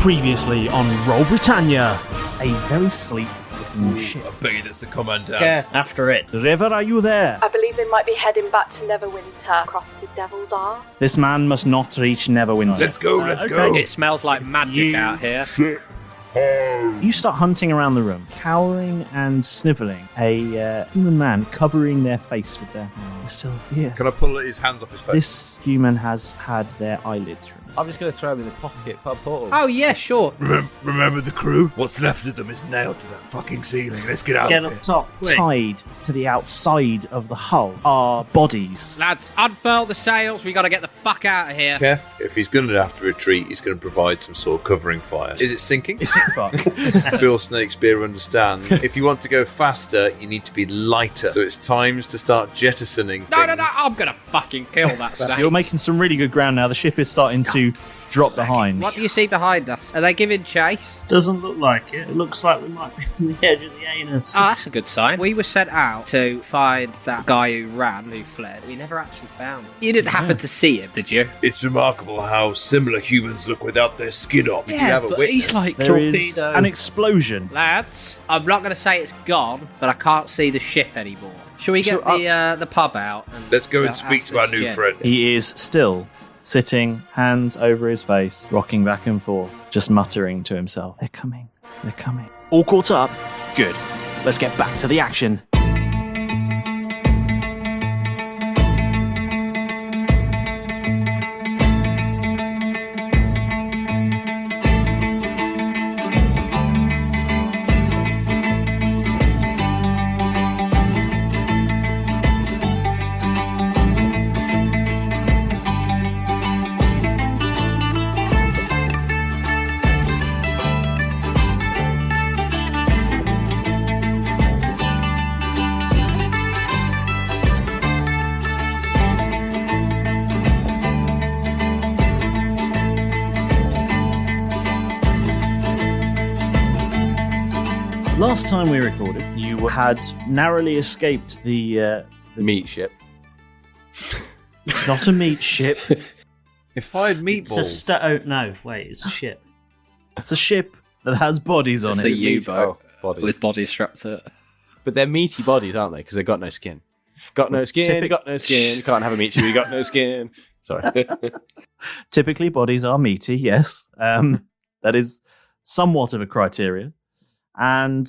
Previously on Roll Britannia, a very sleek-looking ship. I bet you that's the commandant. Yeah, after it. River, are you there? I believe they might be heading back to Neverwinter across the Devil's Arse. This man must not reach Neverwinter. Let's go, let's go. It smells like magic out here. You start hunting around the room, cowering and snivelling. A human man covering their face with their hands. Still here. Can I pull his hands off his face? This human has had their eyelids removed. I'm just going to throw him in the pocket pub portal. Oh, yeah, sure. Remember the crew? What's left of them is nailed to that fucking ceiling. Let's get out Get of up here. top, tied to the outside of the hull, are bodies. Lads, unfurl the sails. We got to get the fuck out of here. Keth, if he's going to have to retreat, he's going to provide some sort of covering fire. Is it sinking? Is it fuck? Phil Snakespeare understands. If you want to go faster, you need to be lighter. So it's times to start jettisoning No, things. I'm going to fucking kill that snake. You're making some really good ground now. The ship is starting to drop behind. What do you see behind us? Are they giving chase? Doesn't look like it. It looks like we might be on the edge of the anus. Oh, that's a good sign. We were sent out to find that guy who fled. We never actually found him. You didn't happen to see him, did you? It's remarkable how similar humans look without their skin on. Did you have a but witness? he's like There is torpedo. an explosion. Lads, I'm not going to say it's gone, but I can't see the ship anymore. Shall we get the pub out? And, Let's go and speak ask to our this new gent? friend. He is still sitting, hands over his face, rocking back and forth, just muttering to himself. They're coming. They're coming. All caught up? Good. Let's get back to the action. Last time we recorded, you had narrowly escaped the meat ship. It's not a meat ship. If I had It's meatballs... a no, wait, it's a ship. It's a ship that has bodies on It's it. a U-boat bodies. with bodies strapped to it. But they're meaty bodies, aren't they? Because they've got no skin. Got no skin, got no skin. You can't have a meat ship, you got no skin. Sorry. Typically, bodies are meaty, yes. That is somewhat of a criteria. And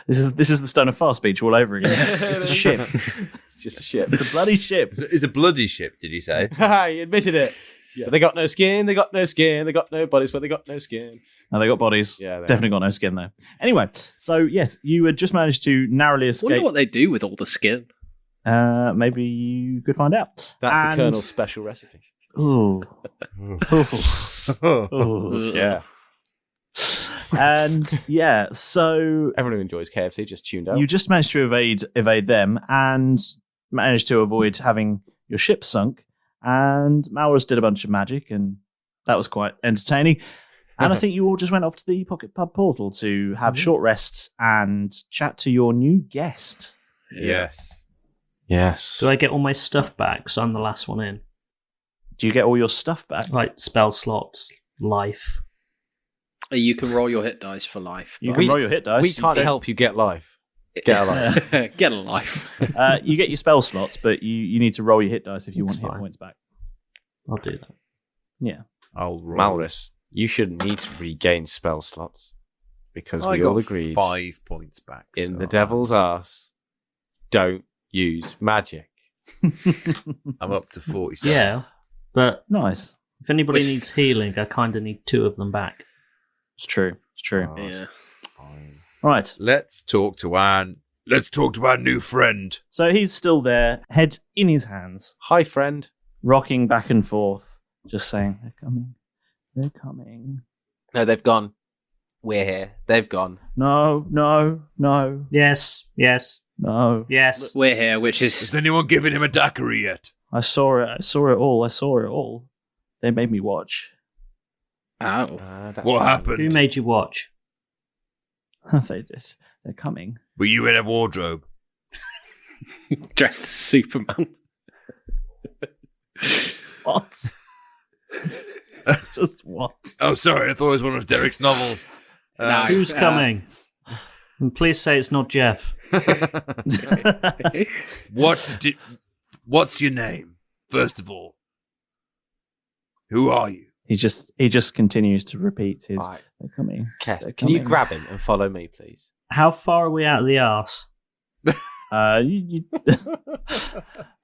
this is the Stone of Far speech all over again. It's a ship. It's just a ship. It's a bloody ship. It's a bloody ship, did you say? Haha, you admitted it. Yeah. But they got no skin, they got no skin, they got no bodies, but they got no skin. No, they got bodies. Yeah, Definitely got no skin, though. Anyway, so yes, you had just managed to narrowly I escape. wonder what they do with all the skin. Maybe you could find out. That's And- the Colonel's special recipe. Ooh. Yeah. And yeah, so Everyone who enjoys KFC just tuned out. you just managed to evade them and managed to avoid having your ship sunk. And Malrus did a bunch of magic, and that was quite entertaining. And I think you all just went off to the Pocket Pub portal to have short rests and chat to your new guest. Yes. Yes. Do I get all my stuff back? So I'm the last one in. Do you get all your stuff back? Like spell slots, life. You can roll your hit dice for life. You but- can roll your hit dice. We can't help you get life. Get a life. Get a life. You get your spell slots, but you need to roll your hit dice if you That's want hit fine. points back. I'll do that. Yeah. I'll roll. Malrus, you shouldn't need to regain spell slots because I we got all agreed 5 points back. in so the devil's arse, don't use magic. I'm up to 47. Yeah, but Nice. if anybody Which- needs healing, I kind of need 2 of them back. It's true. It's true. Oh, Yeah. fine. Right. Let's talk to our new friend. So he's still there, head in his hands, Hi, friend. rocking back and forth, just saying, "They're coming. They're coming." No, they've gone. We're here. They've gone. No, no, no, Yes, yes, no. yes. We're here, which is... Has anyone given him a daiquiri yet? I saw it. I saw it all. I saw it all. They made me watch. Oh. That's What fine. happened? Who made you watch? They did. They're coming. Were you in a wardrobe? Dressed as Superman. What? Just what? Oh, sorry. I thought it was one of Derek's novels. No. Who's coming? And please say it's not Jeff. What's your name? First of all, who are you? He just continues to repeat his. Right. They're coming. Keth, They're can you coming. grab him and follow me, please? How far are we out of the arse?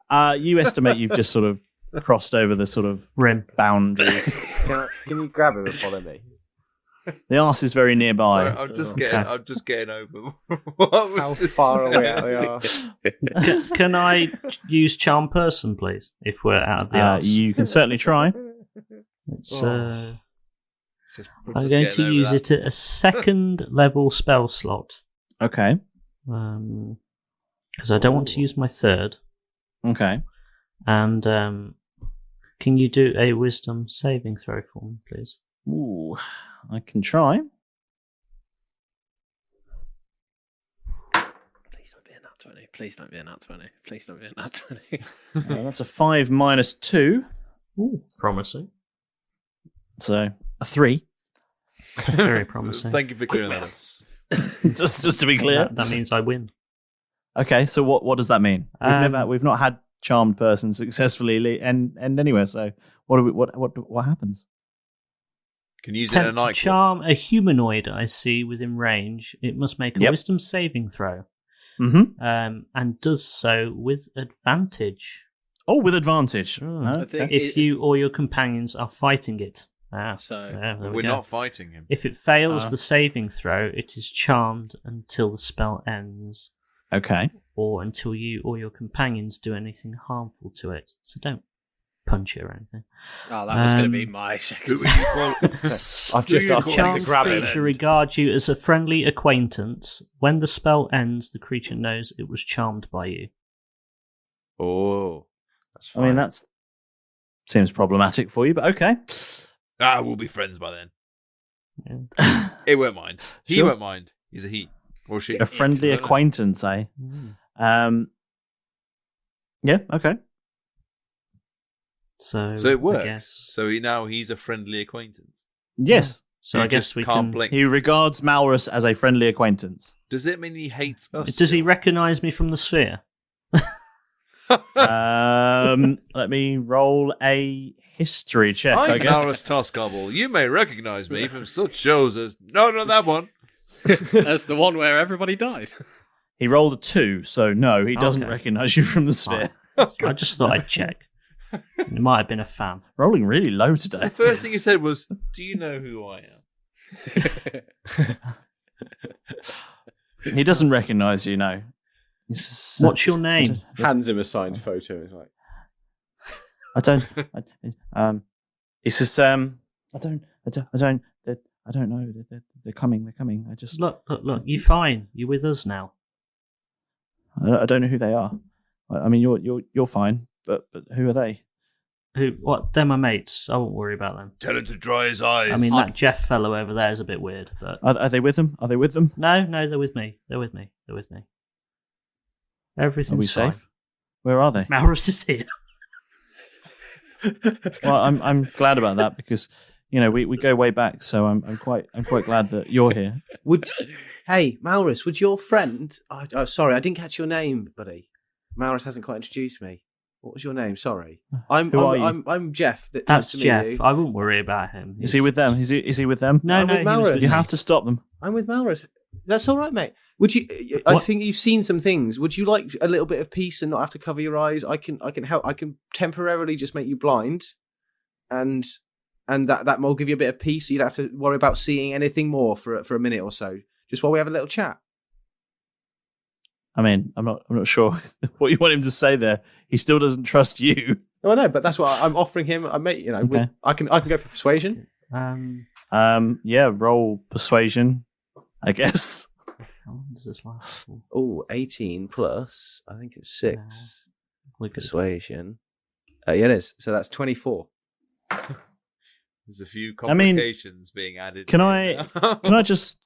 You estimate you've just sort of crossed over the sort of Rim. boundaries. Can you grab him and follow me? The arse is very nearby. Sorry, I'm just getting over. How far are we out of the arse? Can I use Charm Person, please, if we're out of the arse? You can certainly try. It's, Just I'm going to use it at a second level spell slot. Okay. Because I don't want to use my third. Okay. And can you do a wisdom saving throw for me, please? Ooh, I can try. Please don't be a nat 20. Please don't be a nat 20. Please don't be a nat 20. That's a 5 minus 2. Ooh, promising. So a 3. Very promising. Thank you for clearing that. just to be clear. That means I win. Okay, so what does that mean? We've not had charmed person successfully end anywhere. So what happens? Can use it in a Attempt to nightclub. charm a humanoid I see within range. It must make a Yep. wisdom saving throw. Mm-hmm. And does so with advantage. Oh, with advantage. I think If you or your companions are fighting it. So there we We're go. not fighting him. If it fails the saving throw, it is charmed until the spell ends, Okay. or until you or your companions do anything harmful to it. So don't punch it or anything. Oh, that was going to be my second. Who would you call? I've just asked The you to charmed grab him. creature regards you as a friendly acquaintance. When the spell ends, the creature knows it was charmed by you. Oh, that's I fine. mean, that seems problematic for you, but okay. We'll be friends by then. Yeah. He won't mind. He Sure. won't mind. He's a he. Or she. A friendly It's- acquaintance, eh? Yeah, okay. So So it I works. guess, So he's a friendly acquaintance. Yes. so You I guess just we can't can. blink. He regards Malrus as a friendly acquaintance. Does it mean he hates us? Does he still? recognise me from the sphere? Let me roll a history check, I I'm guess. Malrus Tosscoble. You may recognize me from such shows as no, not that one. That's the one where everybody died. He rolled a 2, so no, he doesn't Okay. recognise you from the That's sphere. I just thought I'd check. It might have been a fan. Rolling really low The today. first thing he said was, "Do you know who I am?" He doesn't recognise you, no. What's your name? Hands him a signed photo. He's like, I don't. He says, I don't know. They're coming. I just, Look, you're fine. You're with us now. I don't know who they are. I mean, you're fine, but who are they? What? They're my mates. I won't worry about them. Tell him to dry his eyes. I mean, that Jeff fellow over there is a bit weird, but Are they with them? Are they with them? no, they're with me. They're with me. Everything's Are we fine. safe? Where are they? Malrus is here. Well, I'm glad about that because we go way back, so I'm quite glad that you're here. hey, Malrus, would your friend... Oh, sorry, I didn't catch your name, buddy. Malrus hasn't quite introduced me. What was your name? Sorry. Who are you? I'm Jeff. Nice That's to meet Jeff. you. I wouldn't worry about him. Is he with them? Is he with them? No, I'm with he was Malrus. with You me. have to stop them. I'm with Malrus. That's all right, mate. Would you? I What? think you've seen some things. Would you like a little bit of peace and not have to cover your eyes? I can help. I can temporarily just make you blind, and that will give you a bit of peace. So you don't have to worry about seeing anything more for a minute or so. Just while we have a little chat. I mean, I'm not sure what you want him to say there. He still doesn't trust you. No, I know, but that's what I'm offering him. Okay. I can go for persuasion. Yeah, roll persuasion, I guess. How long does this last for? Oh, 18 plus. I think it's 6. We're good. Persuasion. Yeah, it is. So that's 24. There's a few I mean, complications being added. Can here. I just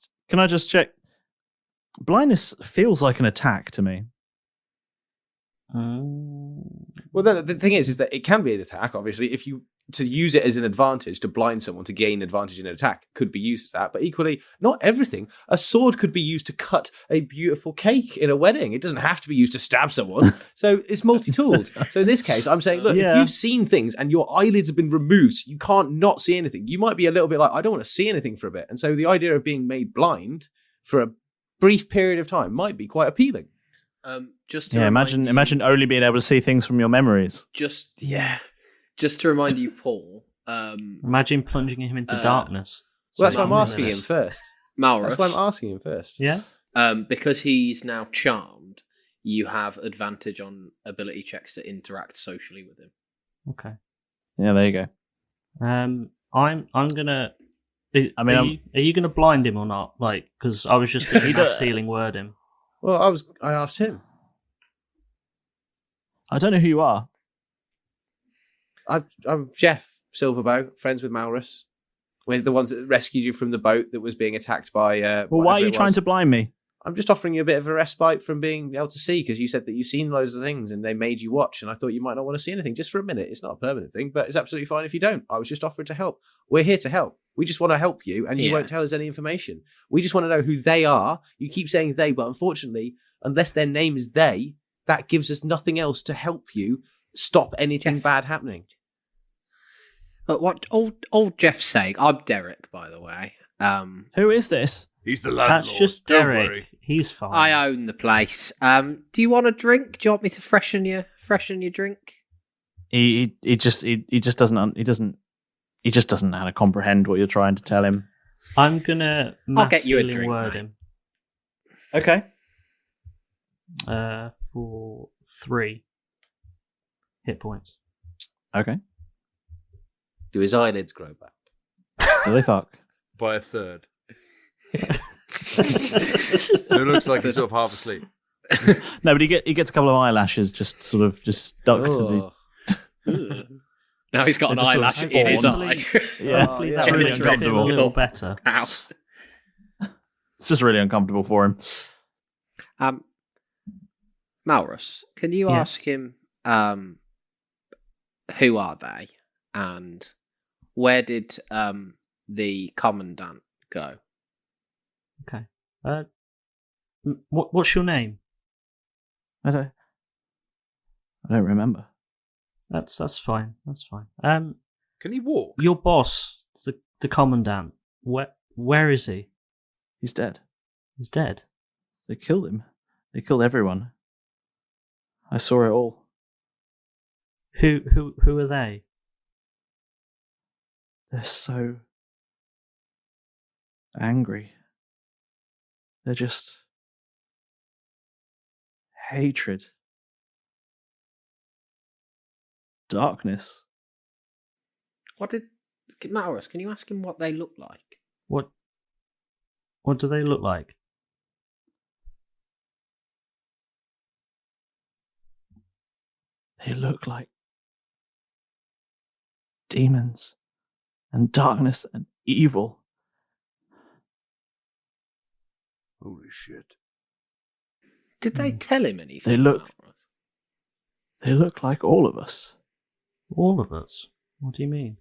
check? Blindness feels like an attack to me. Well, then the thing is that it can be an attack. Obviously, if you to use it as an advantage to blind someone to gain advantage in an attack could be used as that. But equally, not everything. A sword could be used to cut a beautiful cake in a wedding. It doesn't have to be used to stab someone. So it's multi-tooled. So in this case, I'm saying, look, if you've seen things and your eyelids have been removed, so you can't not see anything. You might be a little bit like, I don't want to see anything for a bit. And so the idea of being made blind for a brief period of time might be quite appealing. Imagine only being able to see things from your memories. Just to remind you, Paul. Imagine plunging him into darkness. Well, that's why I'm asking him first. Malrus. That's why I'm asking him first. Yeah. Because he's now charmed, you have advantage on ability checks to interact socially with him. Okay. Yeah, there you go. I'm gonna. Are you gonna blind him or not? Like, because I was just going to healing word him. Well, I asked him. I don't know who you are. I'm Jeff Silverbow, friends with Malrus. We're the ones that rescued you from the boat that was being attacked by. Well, why are you trying to blind me? I'm just offering you a bit of a respite from being able to see, because you said that you've seen loads of things and they made you watch, and I thought you might not want to see anything just for a minute. It's not a permanent thing, but it's absolutely fine if you don't. I was just offering to help. We're here to help. We just want to help you, and you won't tell us any information. We just want to know who they are. You keep saying they, but unfortunately, unless their name is they, that gives us nothing else to help you stop anything bad happening. But what old Jeff's saying, I'm Derek, by the way. Who is this? He's the landlord. That's just Don't Derek. worry. He's fine. I own the place. Do you want a drink? Do you want me to freshen your drink? He just doesn't know how to comprehend what you're trying to tell him. I'm gonna I'll get you a healing drink, word mate. him. Okay. For 3 hit points. Okay. Do his eyelids grow back? Do they fuck? By a third. So it looks like he's sort of half asleep. No, but he gets a couple of eyelashes just stuck to the. Now he's got an They're just eyelash sort of in his spawned. eye. Yeah, Hopefully it's that really makes him uncomfortable. feel a little better. Ow. It's just really uncomfortable for him. Malrus, can you ask him who are they and where did the commandant go? Okay. What's your name? I don't remember. That's fine. That's fine. Can he walk? Your boss, the commandant. Where is he? He's dead. He's dead. They killed him. They killed everyone. I saw it all. Who are they? They're so angry. They're just hatred. Darkness. Malrus, can you ask him what they look like? What do they look like? They look like demons and darkness and evil. Holy shit. Did they tell him anything? They look- Malrus? They look like all of us. All of us? What do you mean?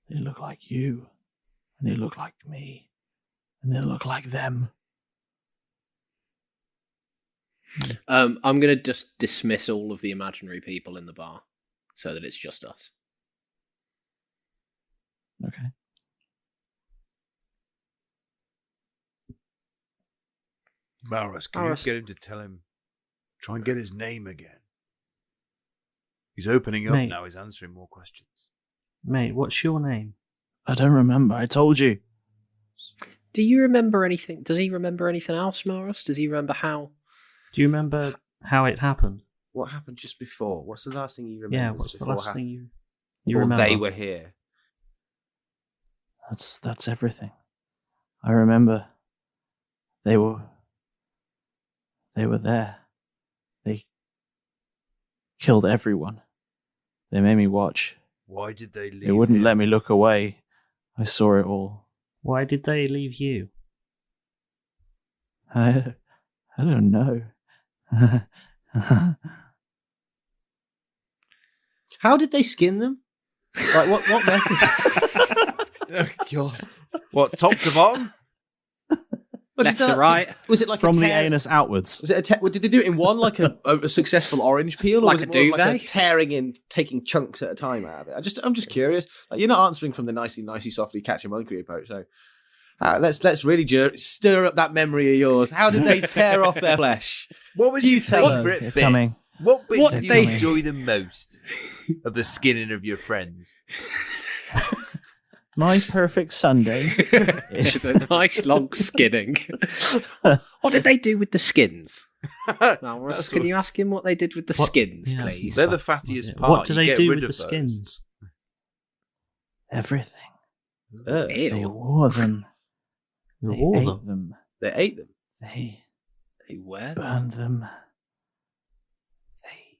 They look like you, and they look like me, and they look like them. I'm going to just dismiss all of the imaginary people in the bar so that it's just us. Okay. Malrus, can Malrus. you get him to tell him? Try and get his name again. He's opening up Mate. now. He's answering more questions. Mate, what's your name? I don't remember. I told you. Do you remember anything? Does he remember anything else, Malrus? Does he remember how? Do you remember how it happened? What happened just before? What's the last thing you remember? Yeah, what's the last thing you remember? They were here. That's everything. I remember. They were there. They killed everyone. They made me watch. Why did they leave They wouldn't him? let me look away. I saw it all. Why did they leave you? I don't know. How did they skin them? Like what method? Oh God! What, top to bottom? Left to right. Was it like From a the tear? anus outwards. Was it did they do it in one, like a successful orange peel, or Like was a it more like a duvet? tearing in, taking chunks at a time out of it? I'm just curious. Like, you're not answering from the nicey softly catch a monkey approach. So let's really stir up that memory of yours. How did they tear off their flesh? What was your Tell us. favourite They're bit? coming. What bit What did you they- enjoy the most of the skinning of your friends? My perfect Sunday. It's a nice long skinning. What did they do with the skins? Malrus, can you ask him what they did with the skins, Yeah, please? They're the fattiest part. What do You they get do rid with of the those. skins? Everything. Ew. They wore them. They They wore ate them. them. They ate them. They They wear them. burned them. They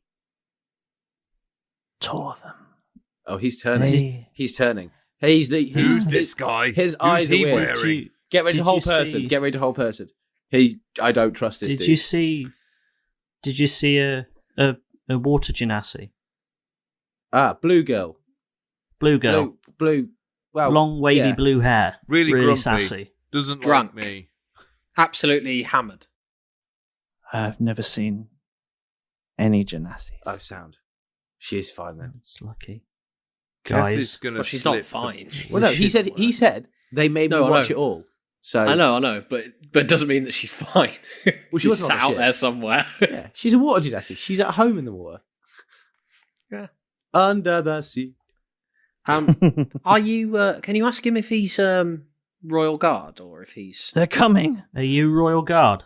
tore them. Oh, he's turning. They- He's turning. Who's Who's this guy? His Who's eyes are he weird. wearing? Get rid of Did the whole you person. see- Get rid of the whole person. I don't trust this Did dude. you see? Did you see a water genasi? Blue girl. Blue girl, Blue. Well, long wavy yeah. blue hair, Really grumpy. sassy. Doesn't Drunk. like me. Absolutely hammered. I've never seen any Genasi. Oh, sound. She is fine then. It's lucky. Keth is Guys, gonna Well, she's slip not fine. Well, no, he shit said they made me No, I watch know. it all. So I know, but it doesn't mean that she's fine. Well, she she's wasn't on sat the out ship. there somewhere. Yeah, she's a water genasi. She's at home in the water. Yeah. Under the sea. Are you? Can you ask him if he's Royal Guard or if he's? They're coming. are you Royal Guard?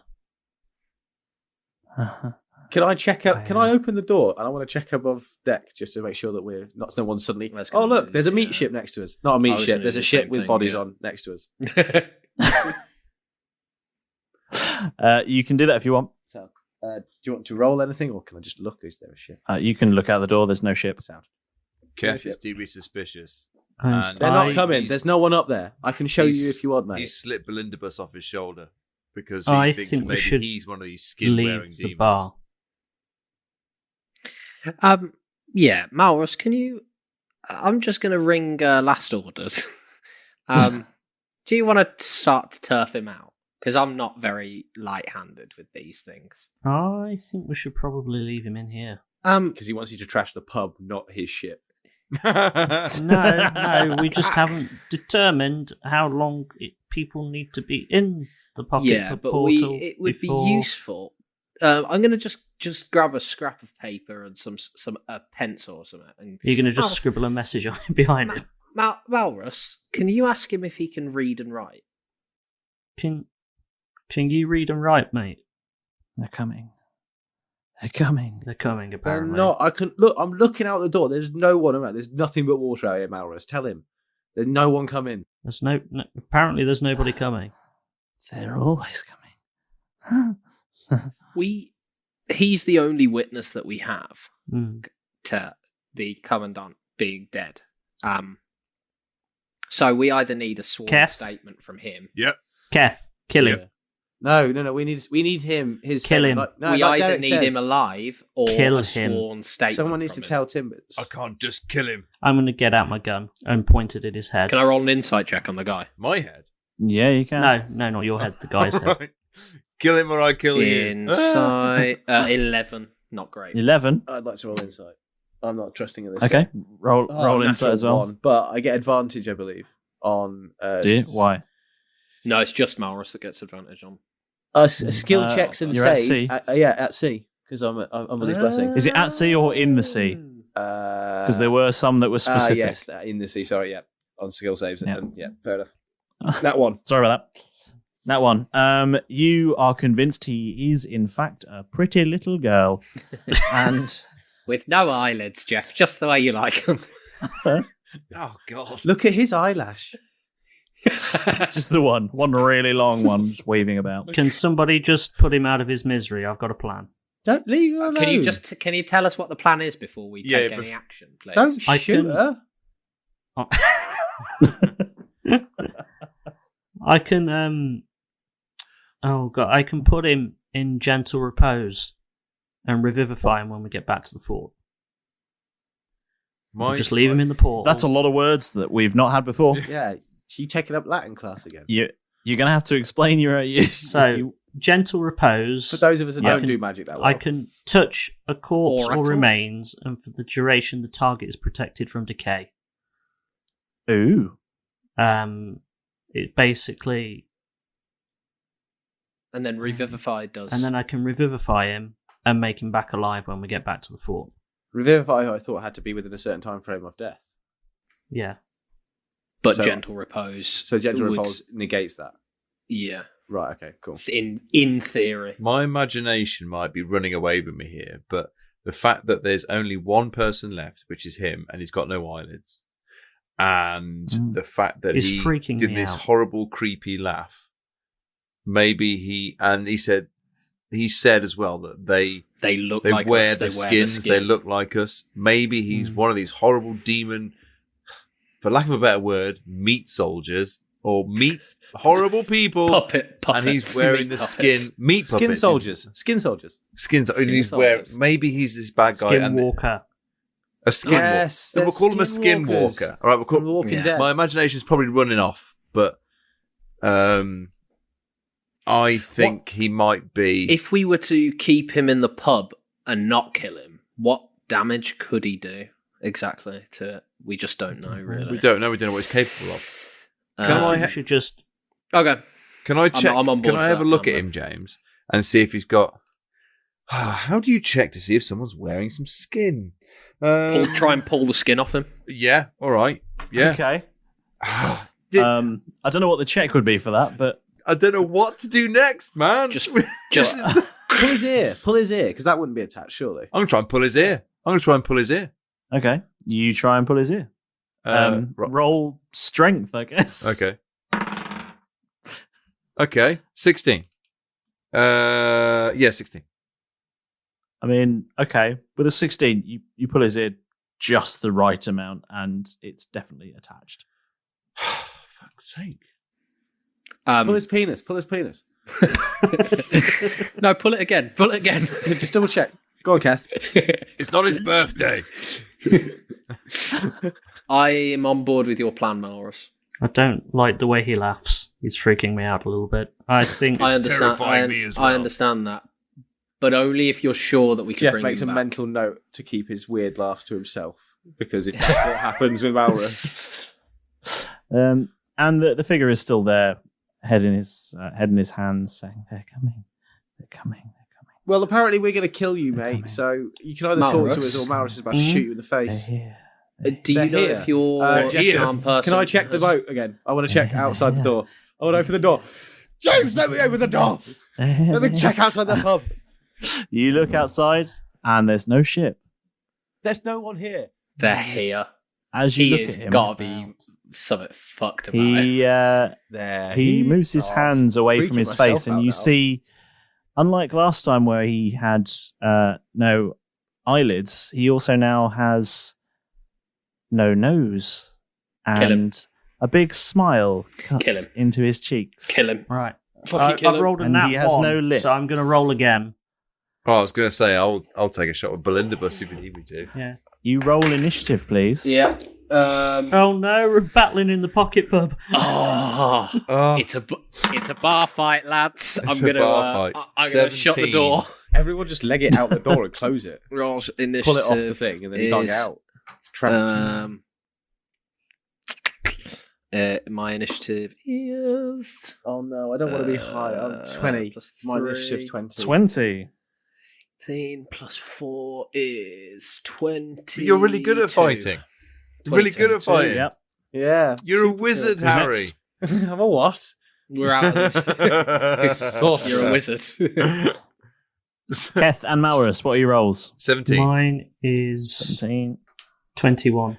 Can I check out? I Can am. I open the door? And I want to check above deck just to make sure that we're not. No one suddenly. That's gonna Oh look, be- there's a meat yeah. ship next to us. Not a I meat was ship. gonna There's do a the ship same with thing, bodies yeah. on next to us. You can do that if you want. So, do you want to roll anything, or can I just look? Is there a ship? You can look out the door. There's no ship. Sound. Keth is deeply suspicious. And They're not I- coming. he's- There's no one up there. I can show you he's- if you want, mate. He's slipped Belindabus off his shoulder because he I thinks think we maybe should he's one of these skin-wearing leave the demons. bar. Yeah, Malrus, can you? I'm just going to ring last orders. Do you want to start to turf him out? Because I'm not very light-handed with these things. I think we should probably leave him in here. Because he wants you to trash the pub, not his ship. No, we just haven't determined how long people need to be in the pocket Yeah, but portal it would before... be useful. I'm going to just grab a scrap of paper and some pencil or something. And You're going to just Mal- scribble a message on it behind it. Malrus, can you ask him if he can read and write? Can you read and write, mate? They're coming. They're coming. They're coming, They're apparently. not. I can look. I'm looking out the door. There's no one around. There's nothing but water out here, Malrus. Tell him. There's no one coming. There's no, apparently there's nobody coming. They're always coming. He's the only witness that we have Mm. to the commandant being dead. So we either need a sworn Keth? statement from him. Yep. Keth, kill him. Yeah. No. We need him. His Kill statement. him. Like, no, we like either Derek need says, him alive or Kill a him. sworn statement. Someone needs to from him. tell Timbers. I can't just kill him. I'm going to get out my gun and point it at his head. Can I roll an insight check on the guy? My head. Yeah, you can. No, not your head, the guy's head. Kill him or I kill you. Insight 11. Not great. 11. I'd like to roll insight. I'm not trusting in this. Okay. game. Roll Oh, insight as well. natural 1, but I get advantage, I believe, on. Do you? Why? No, it's just Malrus that gets advantage on. Skill checks and you're at saves. sea? Yeah, at sea because I'm with his blessing. Is it at sea or in the sea? Because there were some that were specific. Yes, in the sea. Sorry, yeah, on skill saves. Yeah. And, yeah, fair enough. That one. Sorry about that. That one. You are convinced he is, in fact, a pretty little girl. And With no eyelids, Jeff, just the way you like them. Oh, God. Look at his eyelash. just the one really long one just waving about. Can somebody just put him out of his misery? I've got a plan. Don't leave her alone. Can you tell us what the plan is before we Yeah, take any bef- action, please? Don't I shoot can- her. I can, oh God, I can put him in gentle repose and revivify him when we get back to the fort. My Just leave him in the portal. That's a lot of words that we've not had before. Yeah, you taking up Latin class again? You're going to have to explain your use. So, gentle repose. For those of us that I don't can- do magic that well. I can touch a corpse Or or at all. remains, and for the duration, the target is protected from decay. Ooh. It basically, And then Revivify does. and then I can revivify him and make him back alive when we get back to the fort. Revivify, I thought, had to be within a certain time frame of death. Yeah. but so- Gentle Repose. So gentle would- repose negates that. Yeah. Right, okay, cool. In theory. My imagination might be running away with me here, but the fact that there's only one person left, which is him, and he's got no eyelids, and the fact that It's he freaking did me this out. horrible, creepy laugh, maybe he said as well that they look they like wear us. the They wear skins, the skin. they look like us. Maybe he's one of these horrible demon, for lack of a better word, meat soldiers or meat horrible people. Puppets. And he's wearing meat the puppets. skin meat Skin puppets. soldiers. Skin soldiers. Skins. And he's wearing. soldiers. Maybe he's this bad guy. And Skinwalker. a skinwalker. Yes, We'll they're call him a skinwalkers. skinwalker. All right, we'll From The call. Walking Yeah. Dead. My imagination's probably running off, but I think he might be. If we were to keep him in the pub and not kill him, what damage could he do exactly? We just don't know, really. we don't know. We don't know what he's capable of. Can Uh, I You should just. Okay. Can I check? I'm on board can for I have that a look now, at man. him, James, and see if he's got? How do you check to see if someone's wearing some skin? Try and pull the skin off him. Yeah. All right. Yeah. Okay. Did- I don't know what the check would be for that, but I don't know what to do next, man. Just Pull his ear. Pull his ear, because that wouldn't be attached, surely. I'm gonna try and pull his ear. okay. You try and pull his ear. Roll strength, I guess. Okay. 16. Yeah, 16. I mean, okay. With a 16, you pull his ear just the right amount, and it's definitely attached. Fuck's sake. Pull his penis. Pull his penis. No, pull it again. Pull it again. Just double check. Go on, Keth. It's not his birthday. I am on board with your plan, Malrus. I don't like the way he laughs. He's freaking me out a little bit. I think. I understand. terrifying me as I well. understand that, but only if you're sure that we can Jeff bring makes a him back. mental note to keep his weird laughs to himself, because if that's what happens with Malrus. And the figure is still there, head in his hands, saying, "They're coming, they're coming, they're coming. Well, apparently we're going to kill you, They're mate. coming. So you can either talk to Malrus? us or Malrus is about to shoot you in the They're face. here." Do They're you know here. if you're Jeff, a charm person? Can I check the boat again? I want to check outside the door. I want to open the door. James, let me open the door. Let me check outside the pub. You look outside, and there's no ship. There's no one here. They're here. As you He look has at him, got to be something fucked about it. he he moves his hands away from his face, and you see, unlike last time where he had no eyelids, he also now has no nose Kill him. and a big smile Kill cuts him. into his cheeks. Kill him. Right. Fucking kill I've him. rolled a And nat he has 1, no lips. so I'm going to roll again. Oh, I was going to say, I'll take a shot with Belindabus if you need me to. Yeah. You roll initiative, please. Yeah. Oh no, we're battling in the pocket pub. Oh, Oh, it's a bar fight, lads. It's I'm a gonna bar fight. I'm gonna shut the 17. door. Everyone just leg it out the door and close it. Roll initiative. Pull it off the thing, and then you can't get is, out. Trapped. My initiative is Oh no, I don't want to be high. I'm 20. plus My 3. initiative's 20. 20. 18 plus 4 is 20. you're really good at fighting. Really good at fighting. Yep. Yeah. You're a super wizard, Who's Harry. next? good. I'm a what? We're out of this. Sorcerer. You're a wizard. Keth and Malrus, what are your rolls? 17. Mine is 17. 21.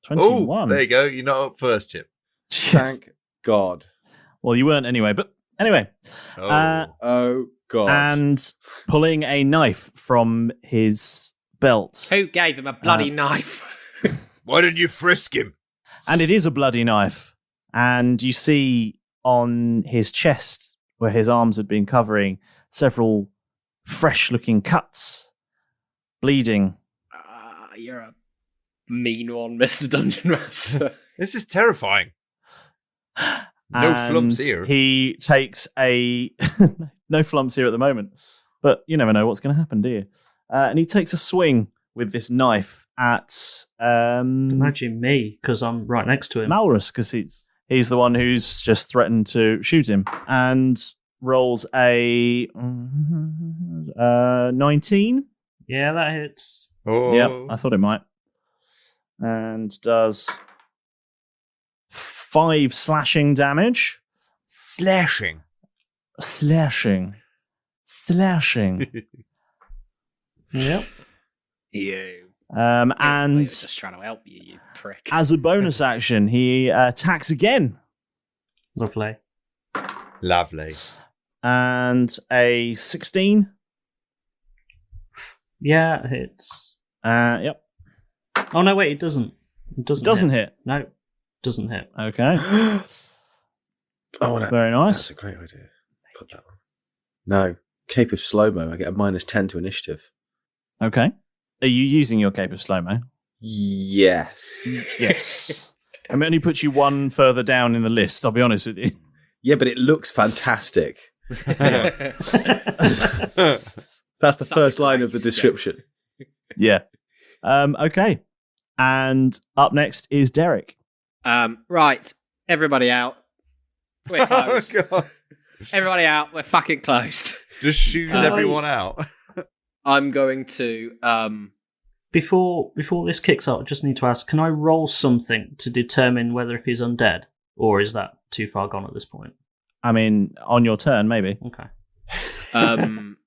21. Oh, there you go. You're not up first, Chip. Yes. Thank God. Well, you weren't anyway, but anyway. Oh. Oh God. And pulling a knife from his belt. Who gave him a bloody knife? Why didn't you frisk him? And it is a bloody knife. And you see on his chest, where his arms had been covering, several fresh-looking cuts. bleeding. You're a mean one, Mr. Dungeon Master. This is terrifying. No flumps here. He takes a... no flumps here at the moment. But you never know what's going to happen, do you? And he takes a swing with this knife at... Imagine me, because I'm right next to him. Malrus, because he's the one who's just threatened to shoot him. And rolls a 19. Yeah, that hits. Oh. Yep, I thought it might. And does 5 slashing damage. Slashing. Slashing. Yep. You. And just trying to help you, you prick. as a bonus action, he attacks again. Lovely. Lovely. And a 16. Yeah, it hits. Yep. Oh, no, wait, it doesn't. It doesn't hit. No, doesn't hit. Okay. Very nice. That's a great idea. Put that one. No. Cape of Slow-Mo. I get a -10 to initiative. Okay. Are you using your Cape of Slow-Mo? Yes. Yes. I mean, it only puts you one further down in the list, I'll be honest with you. Yeah, but it looks fantastic. That's the first line of the description. Yeah. Okay. And up next is Derek. Right. Everybody out. We're closed. God. Everybody out. We're fucking closed. Just shoot everyone out. I'm going to... Before this kicks off, I just need to ask, can I roll something to determine whether if he's undead? Or is that too far gone at this point? I mean, on your turn, maybe. Okay. I'm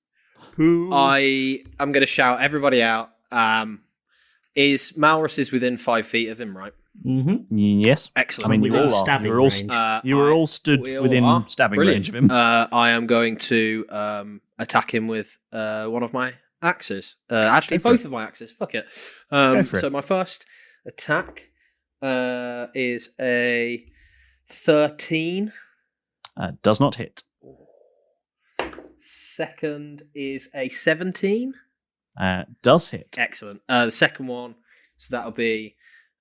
going to shout everybody out. Malrus is within 5 feet of him, right? Mm-hmm. Yes. Excellent. I mean, you Within all are. stabbing You were all, range. you were all stood we all within are. stabbing Brilliant. range of him. I am going to attack him with one of my axes. Actually, Go for both it. of my axes. Fuck it. Go for So it. my first attack is a 13. Does not hit. Second is a 17. Does hit. Excellent. The second one, so that'll be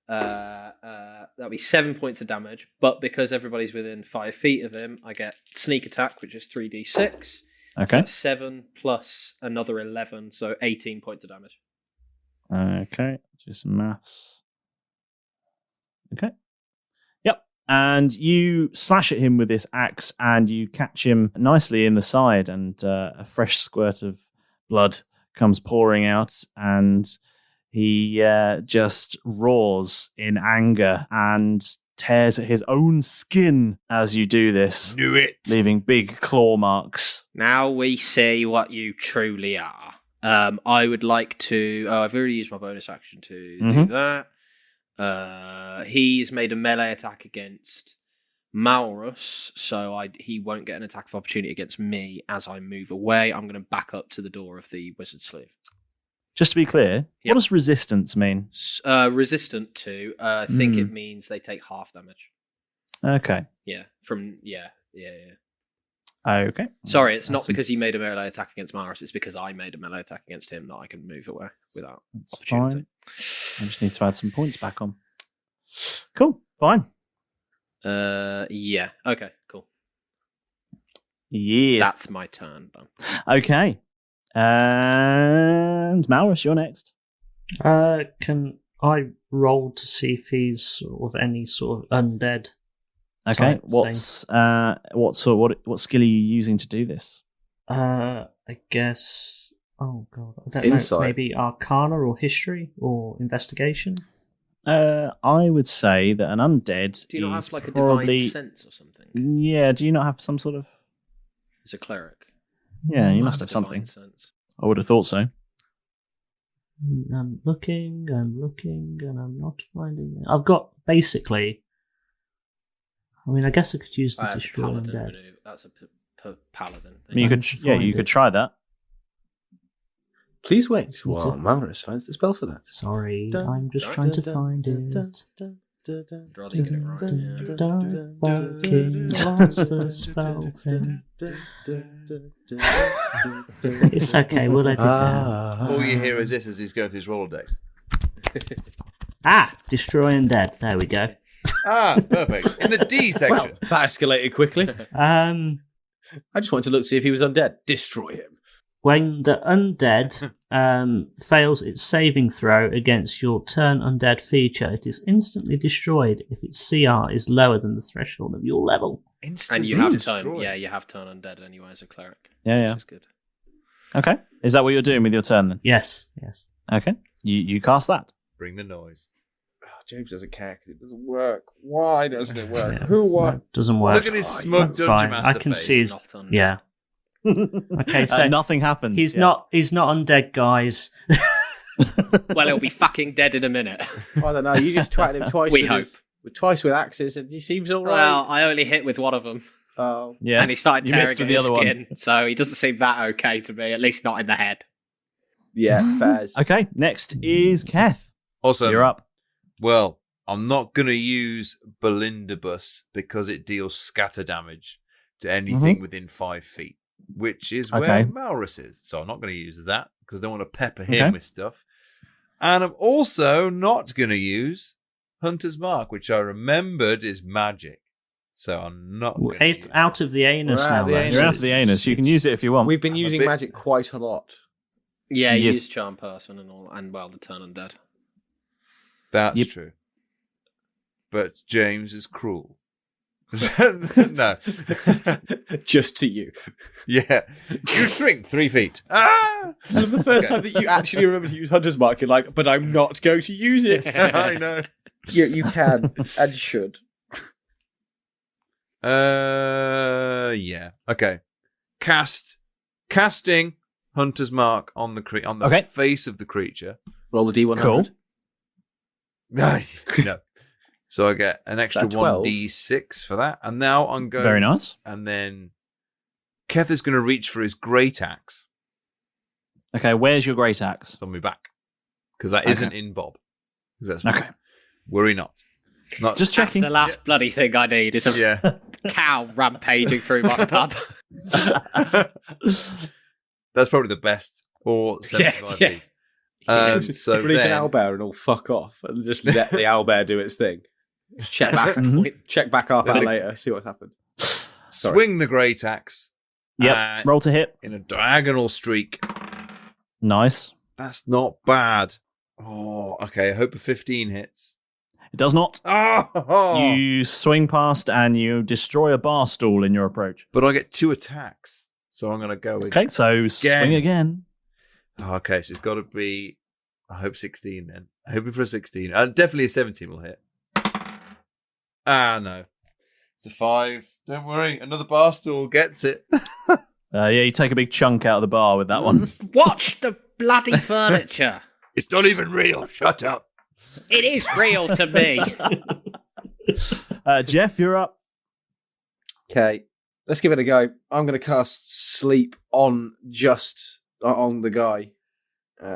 7 points of damage. But because everybody's within 5 feet of him, I get sneak attack, which is 3d6. Okay. So 7 plus another 11, so 18 points of damage. Okay. Just maths. Okay. Yep. And you slash at him with this axe, and you catch him nicely in the side, and a fresh squirt of blood comes pouring out, and he just roars in anger and tears at his own skin as you do this, Knew it. leaving big claw marks. Now we see what you truly are. I would like to... Oh, I've already used my bonus action to do that. He's made a melee attack against Malrus, so he won't get an attack of opportunity against me as I move away. I'm going to back up to the door of the wizard sleeve. Just to be clear, Yep. what does resistance mean? Resistant to, I think it means they take half damage. Okay. Yeah, yeah. Okay. Sorry, it's not That's because he made a melee attack against Malrus, it's because I made a melee attack against him that I can move away without That's opportunity. fine. I just need to add some points back on. Cool. Fine. Yeah. Okay, cool. Yes. That's my turn done. Okay. And Malrus, you're next. Can I roll to see if he's sort of any sort of undead? Okay. type What skill are you using to do this? I guess. Oh god, I don't Insight. know. Maybe Arcana or History or Investigation. I would say that an undead Do you not is have like a probably... divine sense or something? Yeah, do you not have some sort of... As a cleric. Yeah, you I must have have a divine something. sense. I would have thought so. I'm looking, and I'm not finding it. I've got basically. I mean, I guess I could use the That's a Destroy paladin Undead. maneuver. That's a paladin I mean, you I'm could, to yeah, find you it. could try that. Please wait What's while it? Malrus finds the spell for that. Sorry, Dun, I'm just dun, trying to dun, find dun, it. dun, Rather you get it right. Yeah. Don't fucking lost the spell thing. It's okay, we'll edit it out. All you hear is this as he's going through his Rolodex. Destroy undead. There we go. Perfect. In the D section. Well, that escalated quickly. I just wanted to look to see if he was undead. Destroy him. When the undead fails its saving throw against your turn undead feature, it is instantly destroyed if its CR is lower than the threshold of your level. Instantly And you have destroyed. turn. Yeah, you have turn undead anyway as a cleric. Yeah. Which is good. Okay. Is that what you're doing with your turn then? Yes. Okay. You cast that. Bring the noise. James doesn't care because it doesn't work. Why doesn't it work? Yeah. Who won? Doesn't work. Look at his smug That's dungeon fine. master I can face. see his. Not undead. Yeah. Okay, so nothing happens. he's yeah. not undead, guys. Well, he'll be fucking dead in a minute. I don't know. You just twatted him twice. We with hope. Twice with axes, and he seems all right. Well, I only hit with one of them, Oh, Yeah. and he started You tearing missed at with the his other skin, so he doesn't seem that okay to me, at least not in the head. yeah, fairs. Okay. Next is Keth. Also, You're up. Well, I'm not going to use Belindabus because it deals scatter damage to anything within 5 feet, which is where Okay. Malrus is. So I'm not going to use that because I don't want to pepper him Okay. with stuff. And I'm also not going to use Hunter's Mark, which I remembered is magic. So I'm not going to use it. Out of the anus We're out now. of the though. anus. You're out of the anus. You can use it if you want. We've been I'm a using bit- magic quite a lot. Yeah, he Yes. used charm person and all, and well, the turn undead. That's Yep. true. But James is cruel. No. Just to you. Yeah. You shrink 3 feet. Ah! And the first time that you actually remember to use Hunter's Mark, you're like, but I'm not going to use it. I know. You can and should. Yeah. Okay. Casting Hunter's Mark on the Okay. face of the creature. Roll a D100. Cool. No. So I get an extra That's 12. 1d6 for that. And now I'm going. Very nice. And then Keth is going to reach for his great axe Okay. Where's your great axe? on my back. Because that isn't in Bob. 'Cause that's Okay. Worry not. Not Just That's checking. the last bloody thing I need is a Yeah. cow rampaging through my pub. That's probably the best. Or 75 yeah. piece. And so Release an then, owlbear and all fuck off, and just let the owlbear do its thing. Just check back. Check back half hour later, see what's happened. Sorry. swing the great axe Yep. Roll to hit. in a diagonal streak. Nice. That's not bad. Oh, okay. I hope a 15 hits. It does not. Oh, You swing past and you destroy a bar stool in your approach. but I get 2 attacks, so I'm going to go with. Okay, so swing again. Okay, so it's got to be. I hope 16 then. I hope for a 16. Definitely a 17 will hit. No. It's a 5. Don't worry, another bar stool gets it. Yeah, you take a big chunk out of the bar with that one. Watch the bloody furniture. It's not even real. Shut up. It is real to me. Jeff, you're up. Okay, let's give it a go. I'm going to cast Sleep on just on the guy.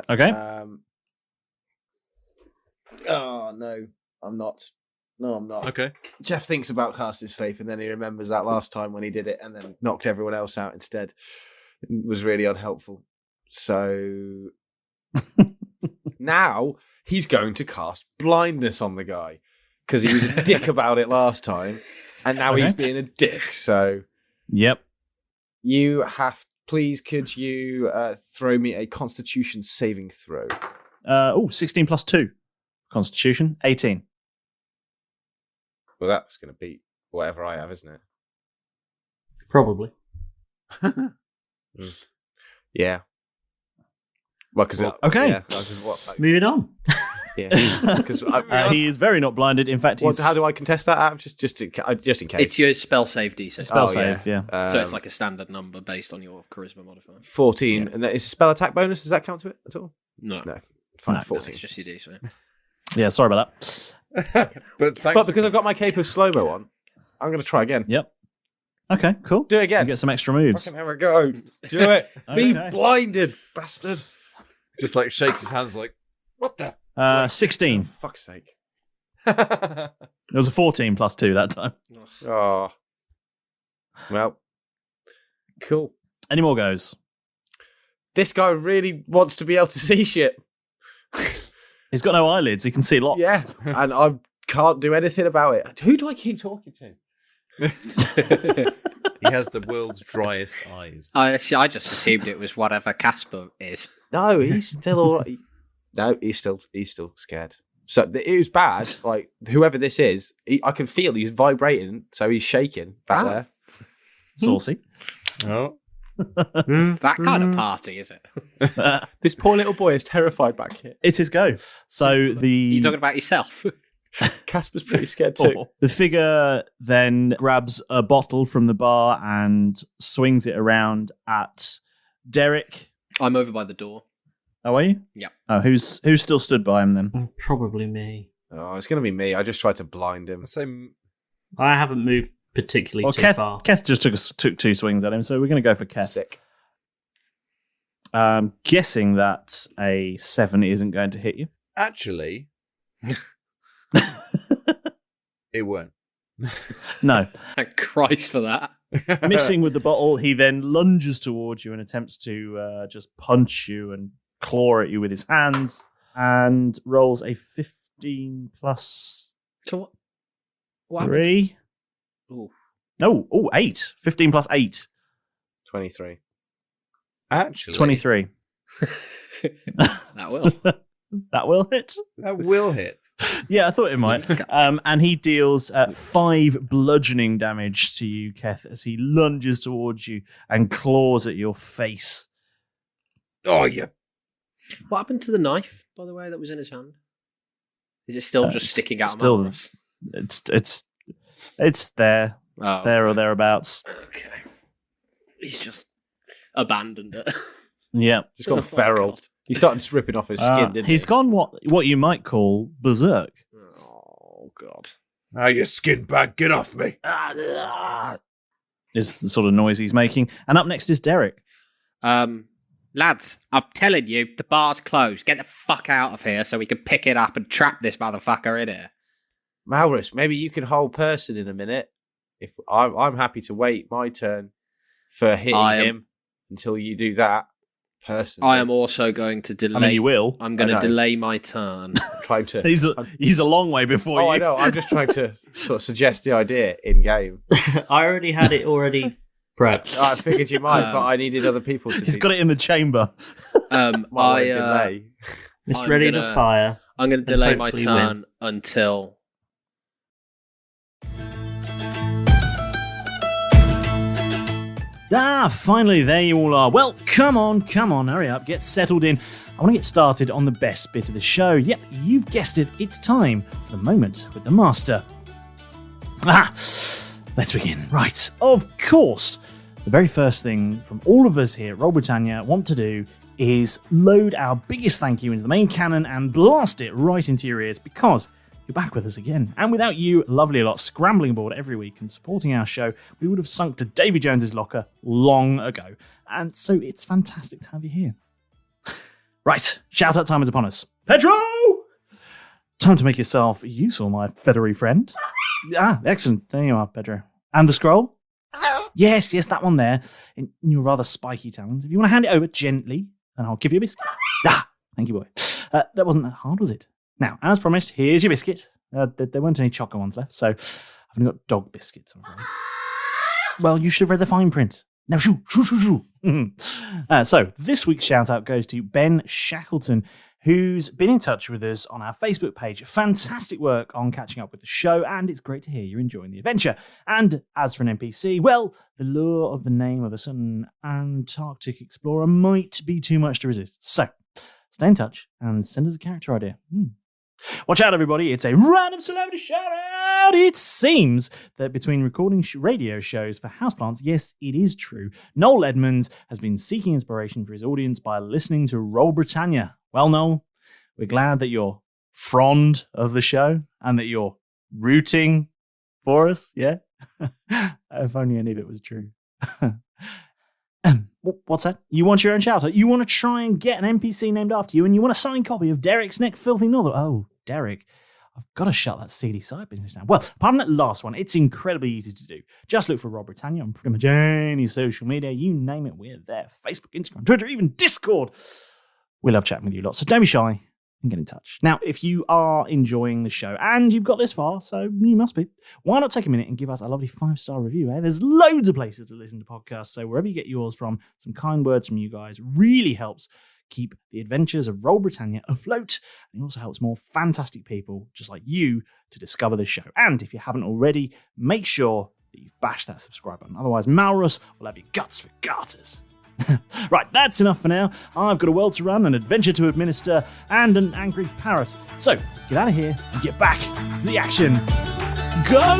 Okay. Oh no, I'm not. No, I'm not. Okay. Jeff thinks about casting Sleep, and then he remembers that last time when he did it, and then knocked everyone else out instead. It was really unhelpful. So now he's going to cast Blindness on the guy because he was a dick about it last time, and now he's being a dick. So Yep. you have, please, could you throw me a Constitution saving throw? 16 plus 2. Constitution, 18. Well, that's going to beat whatever I have, isn't it? Probably. Yeah. Well, because okay. Yeah, Moving on. yeah. Because He is very not blinded. In fact, he's how do I contest that? Just in case. It's your spell save DC. spell Oh, save, yeah. So it's like a standard number based on your charisma modifier. 14, and that is a spell attack bonus. Does that count to it at all? No. No. Fine, No, 14. It's just your DC. Yeah, sorry about that. But thanks. But because I've got my cape of slow-mo on, I'm going to try again. Yep. Okay, cool. Do it again. You get some extra moves. Fucking have a go. Do it. Be Okay. blinded, bastard. Just like shakes his hands like, what the? 16. For fuck's sake. It was a 14 plus 2 that time. Oh. Well, cool. Any more goes? This guy really wants to be able to see shit. He's got no eyelids. He can see lots. Yeah, and I can't do anything about it. Who do I keep talking to? He has the world's driest eyes. I just assumed it was whatever Casper is. No, he's still all right. No, he's still scared. So it was bad. Like whoever this is, I can feel he's vibrating, so he's shaking back there. Saucy. Oh. That kind of party, is it? This poor little boy is terrified back here. It's his go. So You talking about yourself? Casper's pretty scared too. The figure then grabs a bottle from the bar and swings it around at Derek. I'm over by the door. Oh, are you? Yeah. Oh, who's still stood by him then? Probably me. Oh, it's going to be me. I just tried to blind him. I haven't moved particularly Well, too far. Keth just took 2 swings at him, so we're going to go for Keth. Sick. Guessing that a 7 isn't going to hit you. Actually, it won't. No. Thank Christ for that. Missing with the bottle, he then lunges towards you and attempts to just punch you and claw at you with his hands and rolls a 15 plus So what 3. Ooh. No, 8. 15 plus 8. 23. Actually, 23. That will. That will hit. That will hit. Yeah, I thought it might. And he deals 5 bludgeoning damage to you, Keth, as he lunges towards you and claws at your face. Oh, yeah. What happened to the knife, by the way, that was in his hand? Is it still just sticking out still, of Malrus? It's there. Oh, There or thereabouts. okay. He's just abandoned it. Yeah. Just gone Oh, feral. God. He started ripping off his skin, didn't he? He's gone what you might call berserk. Oh, God. Now you skin bag, get off me. Is the sort of noise he's making. And up next is Derek. Lads, I'm telling you, the bar's closed. Get the fuck out of here so we can pick it up and trap this motherfucker in here. Malrus, maybe you can hold person in a minute. If I'm happy to wait my turn for hitting him until you do that. Personally, I am also going to delay. I mean, you will. I'm going to delay my turn. I'm trying to. He's a long way before you. I know. I'm just trying to sort of suggest the idea in game. I already had it prepped. I figured you might, but I needed other people to. He's got it in the chamber. Delay. It's ready to fire. I'm going to delay my hopefully turn until. Finally, there you all are. Well, come on, hurry up, get settled in. I want to get started on the best bit of the show. Yep, you've guessed it, it's time for the moment with the master. Let's begin. Right, of course, the very first thing from all of us here at Roll Britannia want to do is load our biggest thank you into the main cannon and blast it right into your ears because you're back with us again. And without you, lovely lot, scrambling aboard every week and supporting our show, we would have sunk to Davy Jones's locker long ago. And so it's fantastic to have you here. Right, shout out time is upon us. Pedro! Time to make yourself useful, my feathery friend. Excellent. There you are, Pedro. And the scroll? Yes, that one there. In your rather spiky talons. If you want to hand it over gently, and I'll give you a biscuit. Thank you, boy. That wasn't that hard, was it? Now, as promised, here's your biscuit. There weren't any choco ones left, so I've only got dog biscuits, I'm afraid. Well, you should have read the fine print. Now, shoo. So, this week's shout-out goes to Ben Shackleton, who's been in touch with us on our Facebook page. Fantastic work on catching up with the show, and it's great to hear you're enjoying the adventure. And as for an NPC, well, the lure of the name of a certain Antarctic explorer might be too much to resist. So, stay in touch and send us a character idea. Watch out, everybody. It's a random celebrity shout-out. It seems that between recording radio shows for houseplants, yes, it is true, Noel Edmonds has been seeking inspiration for his audience by listening to Roll Britannia. Well, Noel, we're glad that you're fond of the show and that you're rooting for us, yeah? If only any of it was true. What's that? You want your own shout-out? You want to try and get an NPC named after you and you want a signed copy of Derek's next filthy novel? Oh, Derek. I've got to shut that seedy side business down. Well, apart from that last one, it's incredibly easy to do. Just look for Roll Britannia on pretty much any social media. You name it, we're there. Facebook, Instagram, Twitter, even Discord. We love chatting with you lots, so don't be shy and get in touch. Now, if you are enjoying the show, and you've got this far, so you must be, why not take a minute and give us a lovely 5-star review, eh? There's loads of places to listen to podcasts, so wherever you get yours from, some kind words from you guys really helps keep the adventures of Roll Britannia afloat, and it also helps more fantastic people just like you to discover the show. And if you haven't already, make sure that you've bashed that subscribe button. Otherwise, Malrus will have your guts for garters. Right, that's enough for now. I've got a world to run, an adventure to administer, and an angry parrot. So, get out of here and get back to the action. Go!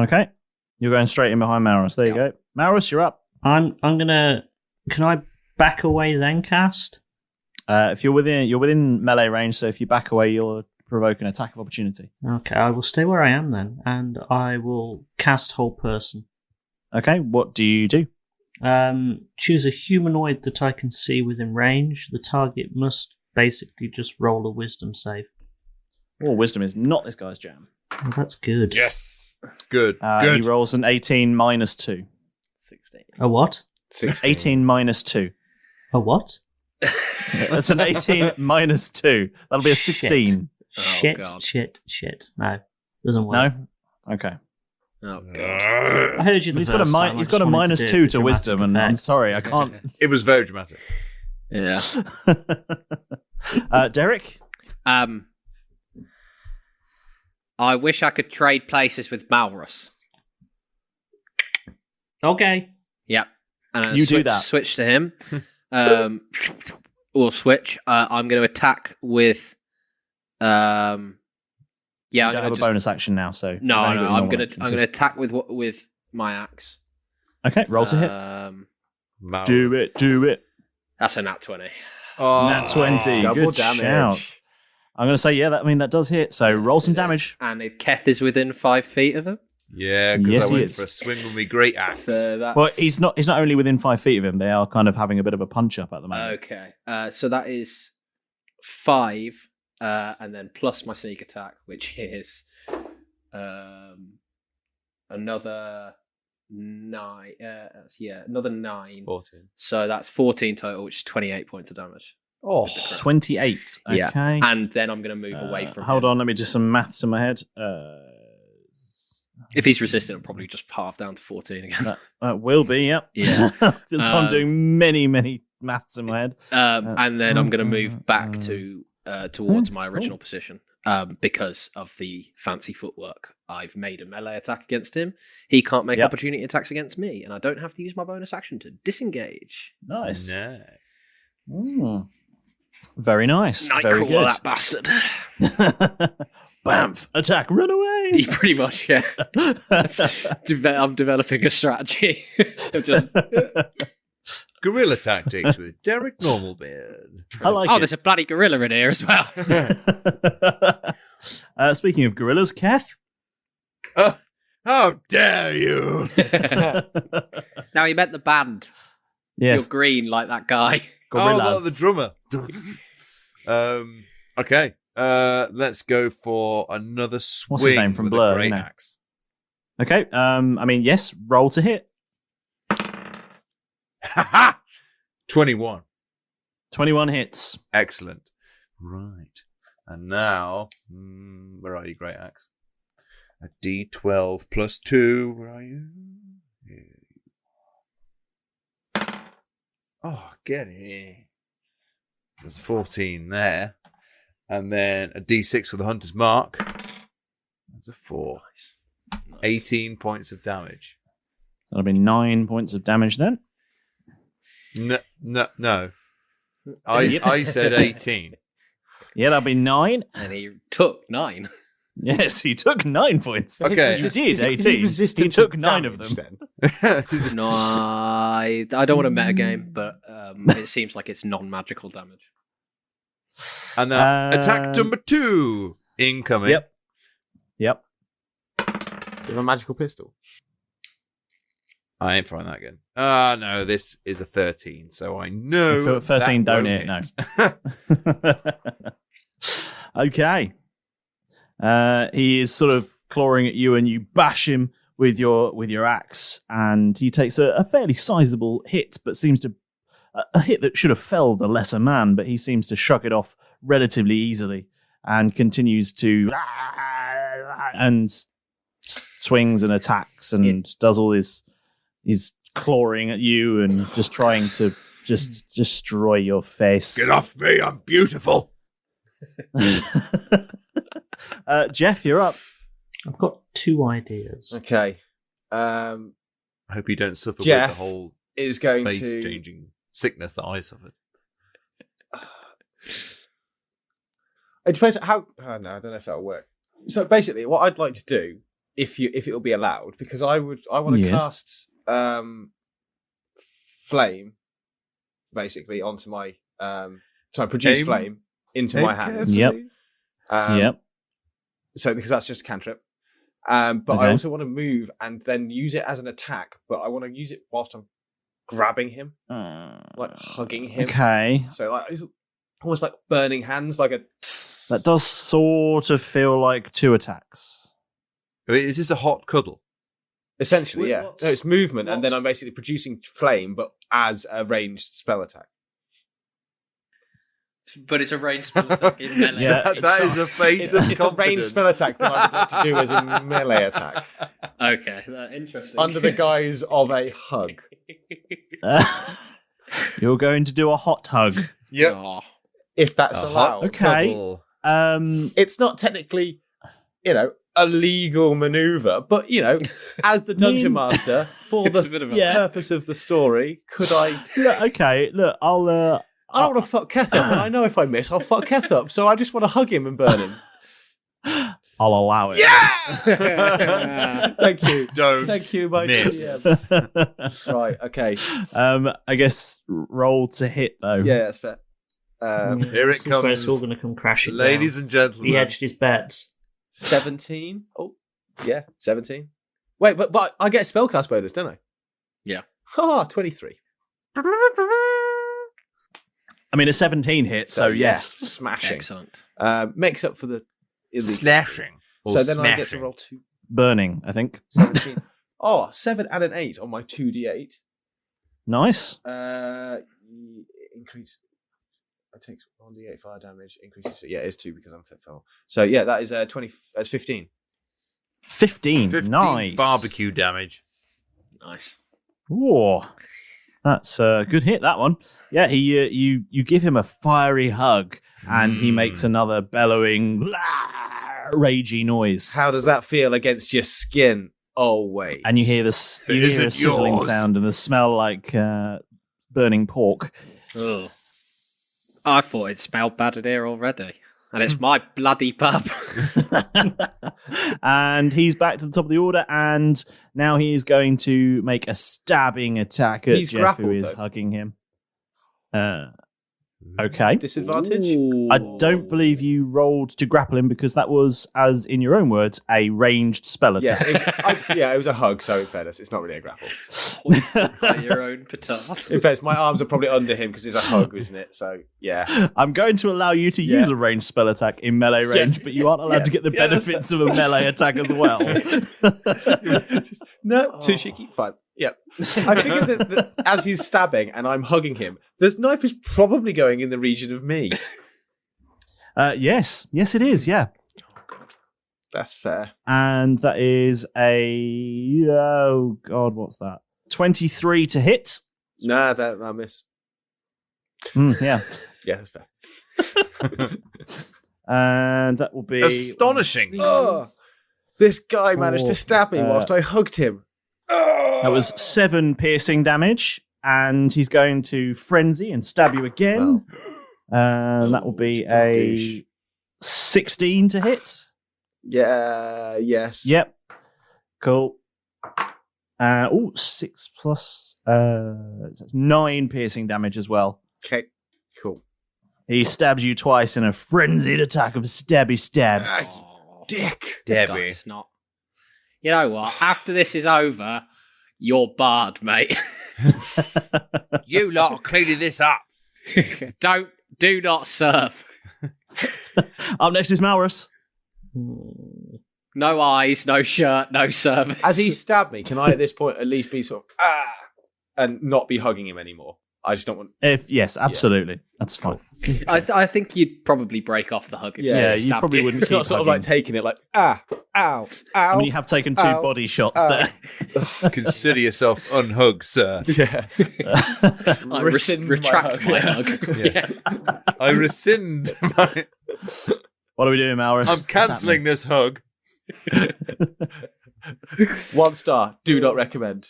Okay. You're going straight in behind Malrus. There you go. Malrus, you're up. I'm gonna. Can I back away then cast? If you're within melee range, so if you back away, you'll provoke an attack of opportunity. Okay, I will stay where I am then, and I will cast Whole Person. Okay, what do you do? Choose a humanoid that I can see within range. The target must basically just roll a wisdom save. Oh, wisdom is not this guy's jam. Oh, that's good. Yes. Good. He rolls an 18 minus 2. 16. A what? 16. 18 minus 2. A what? That's an 18 minus 2. That'll be a 16. Shit. No, doesn't work. No? Okay. Oh, God. I heard you the He's first time. got a minus 2 to wisdom, and I'm sorry, I can't. It was very dramatic. Yeah. Derek? I wish I could trade places with Malrus. Okay. Yep. And You do that. Switch to him. Or switch. I'm going to attack with. Yeah, You don't have a bonus action now, so No. I'm going to attack with my axe. Okay, roll to hit. Do it. That's a nat 20. Oh, Nat 20. double Good damage. shout. I'm going to say, that does hit. So roll some damage. And Keth is within 5 feet of him. Yeah, because Yes, I he went is. for a swing with my great axe. So that's... Well, he's not only within 5 feet of him. They are kind of having a bit of a punch up at the moment. Okay. So that is 5, and then plus my sneak attack, which is another 9. Another 9. 14. So that's 14 total, which is 28 points of damage. Oh, 28. Okay. Yeah. And then I'm going to move away from Hold him. on, let me do some maths in my head. If he's resistant, I'll probably just half down to 14 again. That will be, yep. Yeah. So I'm doing many, many maths in my head. And then I'm going to move back to towards my original position because of the fancy footwork. I've made a melee attack against him. He can't make opportunity attacks against me, and I don't have to use my bonus action to disengage. Nice. nice. Very nice. Very Nightcrawler, good. that bastard. Bamf! Attack! Run away! Pretty much, yeah. I'm developing a strategy. of just... Guerrilla tactics with Derek Normalbeard. I like Oh, it. there's a bloody gorilla in here as well. Speaking of gorillas, Keth? How dare you? Now he meant the band. Yes. You're green like that guy. Gorillas. Oh, the drummer. Okay. Let's go for another swing. What's his name from with Blur, a great isn't it? axe. Okay. Yes. Roll to hit. 21. 21 hits. Excellent. Right. And now, where are you, Great Axe? A D12 plus 2. Where are you? Here. Oh, get here. There's 14 there. And then a D6 for the Hunter's Mark. That's a 4. Nice. 18 points of damage. That'll be 9 points of damage then. No. I said 18. Yeah, that'll be 9. And he took 9. Yes, he took 9 points. Okay. He did 18. He took 9 of them. No, I don't want to metagame, but it seems like it's non-magical damage. And attack number 2 incoming. Yep. Do you have a magical pistol? I ain't trying that again. No, this is a 13, so I know. 13 that don't won't hit, no. Okay. He is sort of clawing at you, and you bash him with your axe, and he takes a fairly sizable hit, but seems to a hit that should have felled a lesser man, but he seems to shrug it off relatively easily and continues to and swings and attacks and does all this. He's clawing at you and just trying to just destroy your face. Get off me! I'm beautiful. Jeff, you're up. I've got 2 ideas. Okay. I hope you don't suffer Jeff with the whole is going face to changing sickness that I suffered. It depends how. Oh, no, I don't know if that'll work. So basically, what I'd like to do, if it will be allowed, because I want to cast flame, basically onto my produce flame into my hands. Yep. Yep. So because that's just a cantrip. But I also want to move and then use it as an attack. But I want to use it whilst I'm grabbing him, like hugging him. Okay. So like it's almost like burning hands, like a. That does sort of feel like 2 attacks. Is this a hot cuddle? Essentially, Wait, yeah. No, it's movement, and then I'm basically producing flame, but as a ranged spell attack. But it's a ranged spell attack in melee. Yeah, that is a face of It's a ranged spell attack that I would like to do as a melee attack. Okay, interesting. Under the guise of a hug. You're going to do a hot hug. Yep. Oh. If that's A allowed. hot Okay. cuddle. It's not technically, a legal maneuver, but, as the dungeon master, for It's a the bit of a- purpose of the story, could I... Look, I'll... I don't want to fuck Keth up, and I know if I miss, I'll fuck Keth up, so I just want to hug him and burn him. I'll allow it. Yeah! Thank you. Don't Thank you, my miss. GM. Right, okay. I guess roll to hit, though. Yeah, that's fair. Here it This is where it's all comes. going to come crashing Ladies down. and gentlemen. He hedged his bets. 17? Oh, yeah, 17. Wait, but I get a spellcast bonus, don't I? Yeah. 23. I mean, a 17 hit, so yes. Smashing. Excellent. Makes up for the illegal. Slashing. Or So then I get to smashing. roll 2. Burning, I think. 17. 7 and an 8 on my 2d8. Nice. Increase. I take 1d8 fire damage. Increases. So yeah, it's 2 because I'm fit fell. So yeah, that is 20. That's 15. 15. 15 Nice. barbecue damage. Nice. Whoa. That's a good hit, that one. Yeah, you give him a fiery hug, and he makes another bellowing, ragey noise. How does that feel against your skin? Oh wait. And you hear a isn't sizzling yours. sound and the smell like burning pork. Ugh. I thought it smelled bad in here already. And it's my bloody pub. And he's back to the top of the order, and now he's going to make a stabbing attack at He's Jeff, grappled, who is though. hugging him. Okay. Disadvantage? I don't believe you rolled to grapple him because that was, as in your own words, a ranged spell Yes. attack. It was a hug, so in fairness, it's not really a grapple. By your own petard. In fairness, my arms are probably under him because it's a hug, isn't it? So, yeah. I'm going to allow you to use a ranged spell attack in melee range, but you aren't allowed to get the Yeah, that's benefits of a melee attack as well. No, too cheeky. Fine. Yeah. I figured that as he's stabbing and I'm hugging him, the knife is probably going in the region of me. Yes, it is, yeah. That's fair. And that is oh god, what's that? 23 to hit. Nah, I miss. Yeah. Yeah, that's fair. And that will be Astonishing. Oh, this guy managed to stab me whilst I hugged him. That was 7 piercing damage, and he's going to frenzy and stab you again. And that will be a 16 to hit. Yeah, yes. Yep. Cool. 6 plus that's 9 piercing damage as well. Okay, cool. He stabs you twice in a frenzied attack of stabby stabs. Oh, Dick. this Debbie. guy's not. You know what? After this is over, You're barred, mate. You lot are cleaning this up. Do not serve. Up next is Malrus. No eyes, no shirt, no service. As he stabbed me, can I at this point at least be sort of and not be hugging him anymore? I just don't want. Yes, absolutely. That's fine. I think you'd probably break off the hug if You probably wouldn't. It's not sort of like taking it like ow, ow. I mean, you have taken 2 body shots there. Consider yourself unhugged, sir. Yeah. I retract my hug. Yeah. I rescind my... What are we doing, Malrus? I'm cancelling this hug. 1 star. Do not recommend.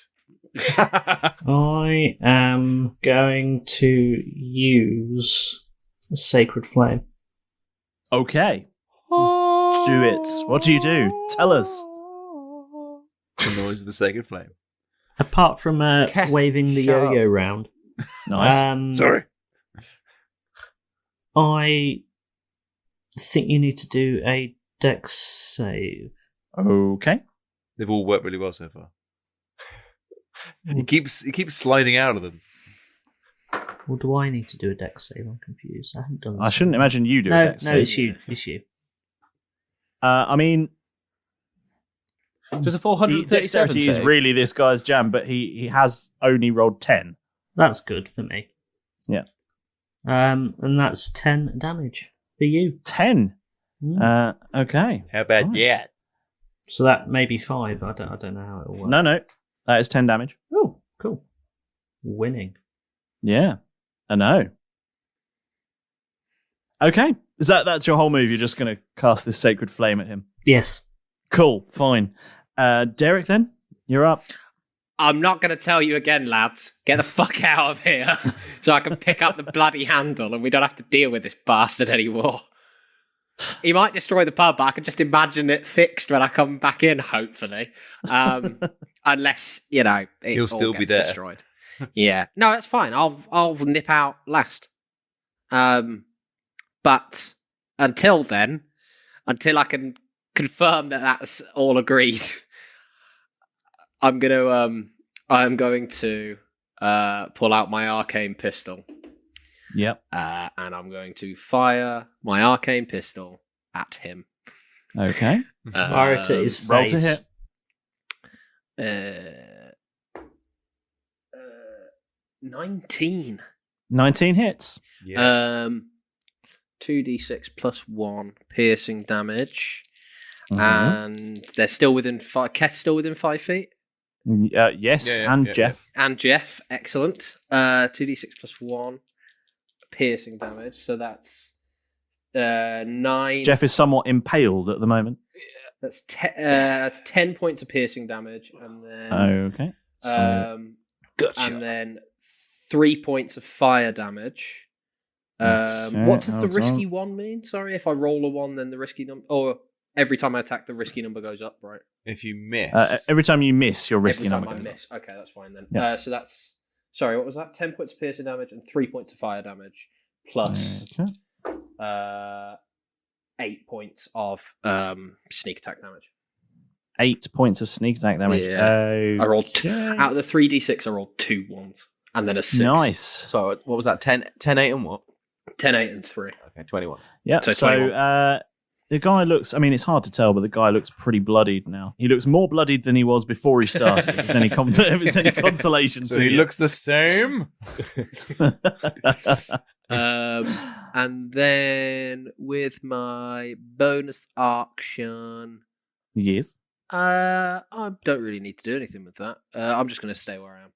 I am going to use a Sacred Flame. Okay. Do it. What do you do? Tell us. The noise of the sacred flame. Apart from Keth, waving the shut up. yo-yo round. Nice. Sorry. I think you need to do a dex save. Okay. They've all worked really well so far. He keeps sliding out of them. Or do I need to do a dex save? I'm confused. I haven't done this. I shouldn't imagine you do No, a dex save. it's you. It's you. I mean, Does a 437 dexterity is save? really this guy's jam, but he has only rolled 10. That's good for me. Yeah. And that's 10 damage for you. 10. Okay. How about Nice. that? So that may be 5. I don't know how it will work. No. That is 10 damage. Oh, cool. Winning. Yeah. I know. Okay. That's your whole move? You're just going to cast this sacred flame at him? Yes. Cool. Fine. Derek, then? You're up. I'm not going to tell you again, lads. Get the fuck out of here so I can pick up the bloody handle and we don't have to deal with this bastard anymore. He might destroy the pub, but I can just imagine it fixed when I come back in, hopefully. Unless, it He'll all still be gets there. destroyed. Yeah. No, that's fine. I'll nip out last. But until then, until I can confirm that that's all agreed, I'm going to pull out my arcane pistol. Yep. And I'm going to fire my arcane pistol at him. Okay. Fire it at his face. Roll to hit. 19. 19 hits. Yes. 2d6 plus 1 piercing damage. Mhm. And they're still within 5. Keth's still within 5 feet. Yes, and Jeff. And Jeff, excellent. 2d6 plus 1 piercing damage. So that's 9. Jeff is somewhat impaled at the moment. That's 10 points of piercing damage, and then Okay. So, Gotcha. and then 3 points of fire damage. Okay, What does the hold risky on. 1 mean? Sorry, if I roll a 1, then the risky number, or every time I attack, the risky number goes up, right? If you miss, every time you miss, your risky Every time number I goes miss. Okay, that's fine then. Yeah. So that's, sorry, what was that? 10 points of piercing damage and 3 points of fire damage, plus Okay. 8 points of sneak attack damage. 8 points of sneak attack damage. Yeah. I rolled Okay. out of the 3d6. I rolled 2 1s and then a 6. Nice. So what was that? 10, 8 and what? 10, 8, and 3. Okay, 21. Yeah. So So 21. the guy looks. I mean, it's hard to tell, but the guy looks pretty bloodied now. He looks more bloodied than he was before he started. If it's any if it's any consolation so to he you. looks the same. And then with my bonus action, Yes. I don't really need to do anything with that. I'm just going to stay where I am.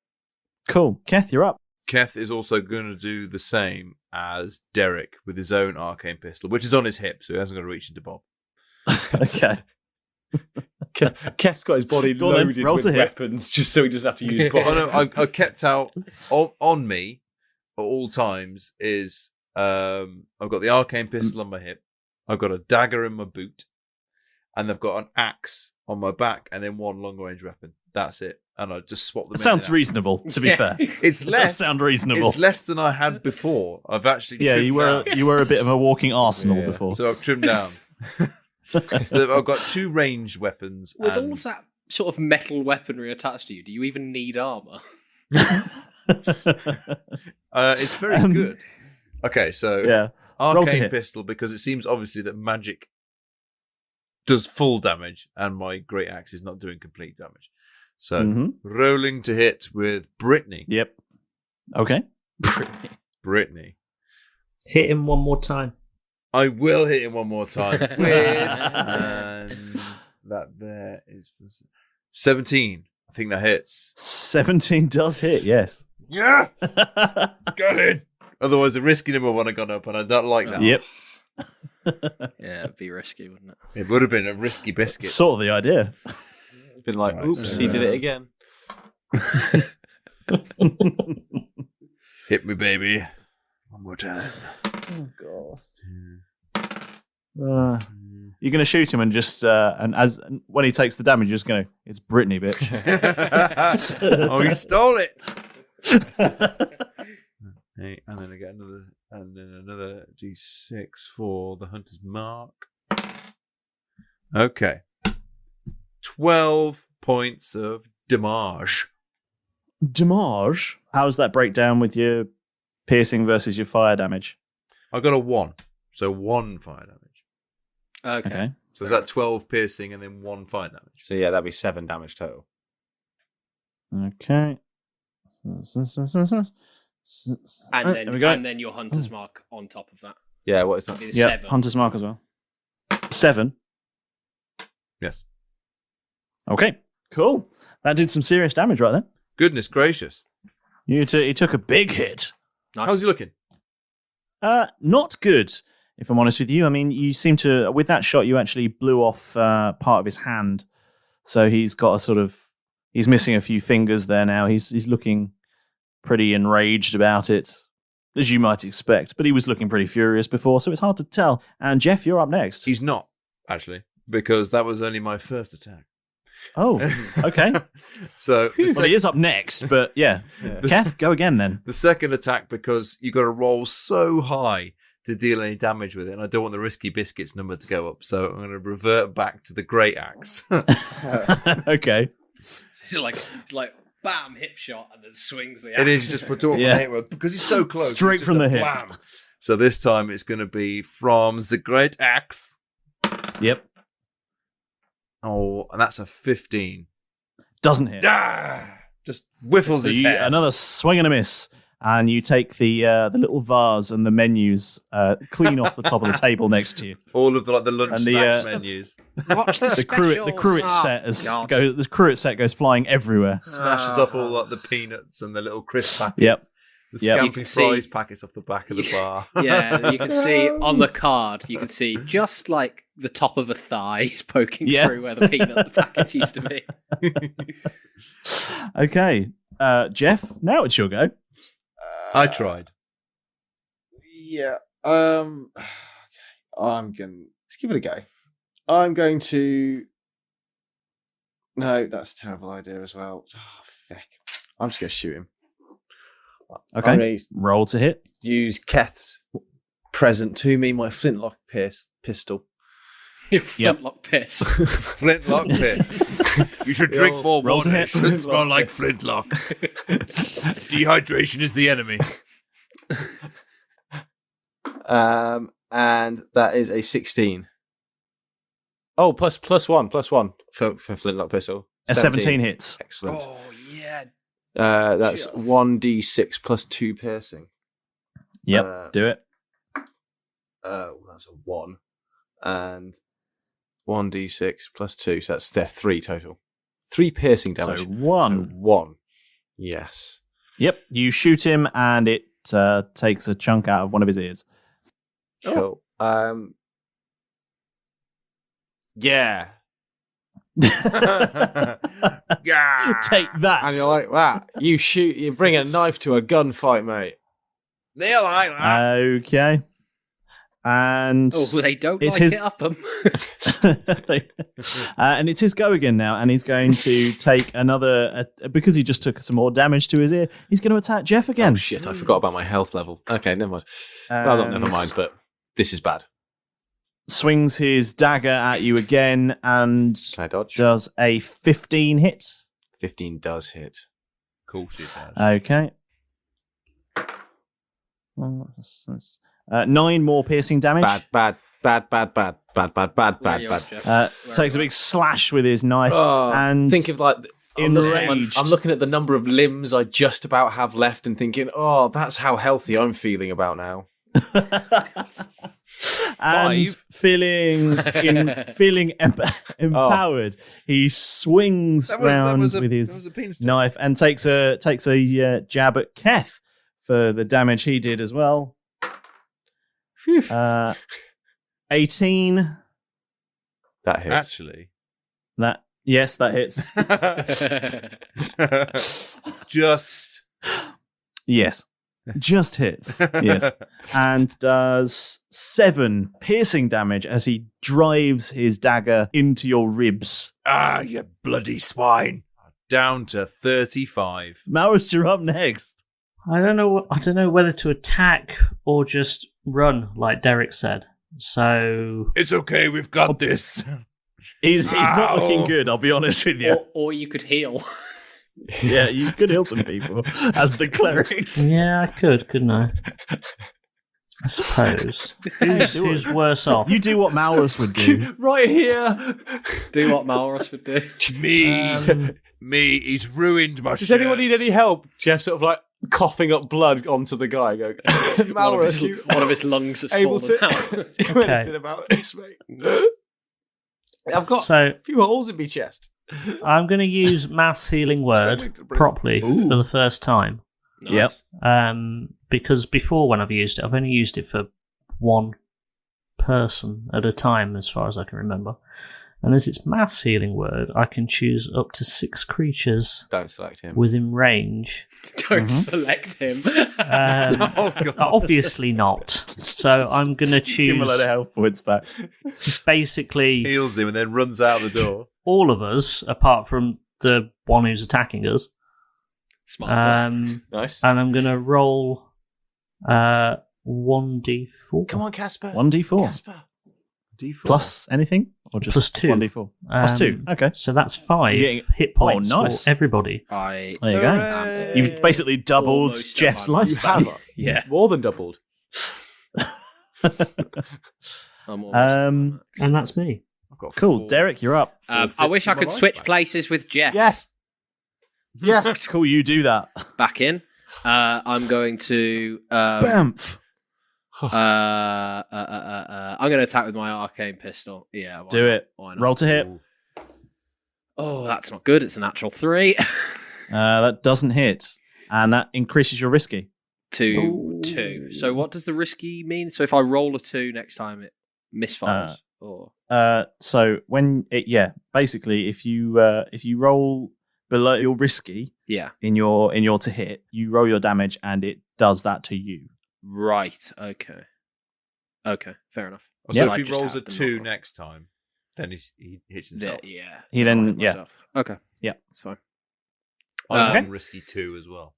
Cool. Keth, you're up. Keth is also going to do the same as Derek with his own arcane pistol, which is on his hip, so he hasn't got to reach into Bob. Okay. Keth's got his body Go on then, loaded roll with to hit. weapons just so he doesn't have to use Oh, bomb. no, I kept out on me at all times is I've got the arcane pistol on my hip, I've got a dagger in my boot, and I've got an axe on my back, and then one long range weapon. That's it, and I just swap them. That sounds in and out. reasonable. To be fair, It's it less. does sound reasonable. It's less than I had before. I've actually Yeah, trimmed you were a bit of a walking arsenal Yeah. before. down. So I've trimmed down. So I've got 2 ranged weapons. With and all of that sort of metal weaponry attached to you, do you even need armor? It's very good. Okay, so Yeah. Roll to arcane hit. pistol, because it seems obviously that magic does full damage, and my great axe is not doing complete damage. So Mhm. rolling to hit with Brittany. Yep. Okay. Brittany. Hit him one more time. I will hit him one more time. And that there is 17. I think that hits. 17 does hit, yes. Yes! Got it! Otherwise, the risky number one had gone up, and I don't like that. Yep. Yeah, it'd be risky, wouldn't it? It would have been a risky biscuit. Sort of the idea. Been like, Right, oops, so he did it that's- again. Hit me, baby. One more time. Oh, God. You're going to shoot him and just, and as when he takes the damage, you're just going, it's Brittany, bitch. Oh, he stole it! Hey, and then I get another D6 for the hunter's mark. Okay. 12 points of damage. Damage? How does that break down with your piercing versus your fire damage? I got a 1, so 1 fire damage. Okay. So is that 12 piercing and then 1 fire damage? So yeah, that'd be 7 damage total. Okay. And then there we go. and then your hunter's mark on top of that. Yeah, what is that? That'd be Yeah, 7. Hunter's Mark as well. 7. Yes. Okay, cool. That did some serious damage right there. Goodness gracious. He took a big hit. Nice. How's he looking? Not good, if I'm honest with you. I mean, you seem to, with that shot, you actually blew off part of his hand. So he's got a sort of, he's missing a few fingers there now. He's looking pretty enraged about it, as you might expect. But he was looking pretty furious before, so it's hard to tell. And Jeff, you're up next. He's not, actually, because that was only my first attack. Oh, okay. So Well, he is up next, but yeah. Keth, go again then. the second attack, because you got to roll so high to deal any damage with it, and I don't want the risky biscuits number to go up, so I'm going to revert back to the great axe. Okay. It's like bam, hip shot, and then swings the It axe. is just from Yeah. the hip, because he's so close. Straight it's from just the a hip. blam. So this time it's going to be from the great axe. Yep. Oh, and that's a 15. Doesn't hit. Just whiffles So his you, head. another swing and a miss, and you take the little vase and the menus clean off the top of the table next to you. All of the lunch And the, snacks menus. Watch the The cruet set goes flying everywhere. Smashes off all the peanuts and the little crisp packets. Yep. The Yep. You scampi can see- fries packets off the back of the bar. Yeah, you can see on the card, you can see just like the top of a thigh is poking Yeah. through where the peanut packet used to be. Okay, Jeff. Now it's your go. I tried. Yeah. I'm going. Let's give it a go. I'm going to. No, that's a terrible idea as well. Oh, feck. I'm just going to shoot him. Okay. I'm going to Roll to hit. use Keth's present to me, my flintlock pistol. Your flintlock piss. Flintlock piss. You should drink more roll to water. It hit. should smell like flintlock. Dehydration is the enemy. And that is a 16. Oh, plus one for flintlock pistol. A 17 hits. Excellent. Oh yeah. That's Yes. 1d6 plus 2 piercing. Yep. Do it. That's a 1. And 1d6 plus 2. So that's 3 total. 3 piercing damage. So 1. So 1. Yes. Yep. You shoot him, and it takes a chunk out of one of his ears. Cool. Yeah. Yeah. Take that. And you're like that. You bring a knife to a gunfight, mate. They like that. Okay. And Oh, they don't It's like his- it up them. and it's his go again now, and he's going to take another because he just took some more damage to his ear. He's going to attack Jeff again. Oh shit! I forgot about my health level. Okay, never mind. Well, not never mind, but this is bad. swings his dagger at you again and Can I dodge? does a 15 hit. 15 does hit. Cool, she says. Okay. 9 more piercing damage. Bad. Where are you at, Jeff? Where Takes are a you big slash with his knife and think of like enraged. I'm looking at the number of limbs I just about have left and thinking, oh, that's how healthy I'm feeling about now. and feeling empowered. He swings round with his knife and takes a jab at Keth for the damage he did as well. 18. That hits. Actually. That hits. Just hits. Yes. And does 7 piercing damage as he drives his dagger into your ribs. Ah, you bloody swine. Down to 35. Malrus, you're up next. I don't know whether to attack or just run, like Derek said. So It's okay, we've got this. He's not looking good, I'll be honest with you. Or you could heal. Yeah, you could heal some people as the cleric. yeah, I could, couldn't I? I suppose. Who's worse off? You do what Malrus would do. Right here. Do what Malrus would do. Me, he's ruined my Does shirt. anyone need any help? Jeff sort of like coughing up blood onto the guy. Go, Malrus, one of his lungs has able fallen to out. do anything about this, mate? I've got a few holes in my chest. I'm going to use Mass Healing Word properly for the first time. Nice. Yep. Because before when I've used it, I've only used it for one person at a time, as far as I can remember. And as it's Mass Healing Word, I can choose up to 6 creatures Don't select him. within range. Don't select him. Oh, God. Obviously not. So I'm going to Give him a load choose of health points back. basically Heals him and then runs out the door. all of us, apart from the one who's attacking us. Smart. Nice. And I'm going to roll 1d4. Come on, Casper. 1d4. Casper. D4. Plus anything? Or just Plus 2. 1d4? Plus 2. Okay. So that's 5 You're getting- hit points nice. for everybody. There you go. You've basically doubled Almost Jeff's at my max. lifespan. Yeah. More than doubled. I'm almost at my max. And that's me. I've got Cool. 4. Derek, you're up. I wish I could switch places with Jeff. Yes. Yes. Cool, you do that. Back in. I'm going to. Bamf. I'm going to attack with my arcane pistol. Yeah. why Do not? it. Why not? Roll to hit. Oh, that's not good. It's a natural 3. That doesn't hit. And that increases your risky. to 2. So what does the risky mean? So if I roll a 2 next time, it misfires. Or So when basically if you roll below your risky in your to hit, you roll your damage and it does that to you. right. Okay. Fair enough. So I if he just rolls a have to 2 not- next time, then he hits himself. Yeah. He then- I'll hit yeah. myself. Okay. Yeah. That's fine. I'm Okay. on risky 2 as well.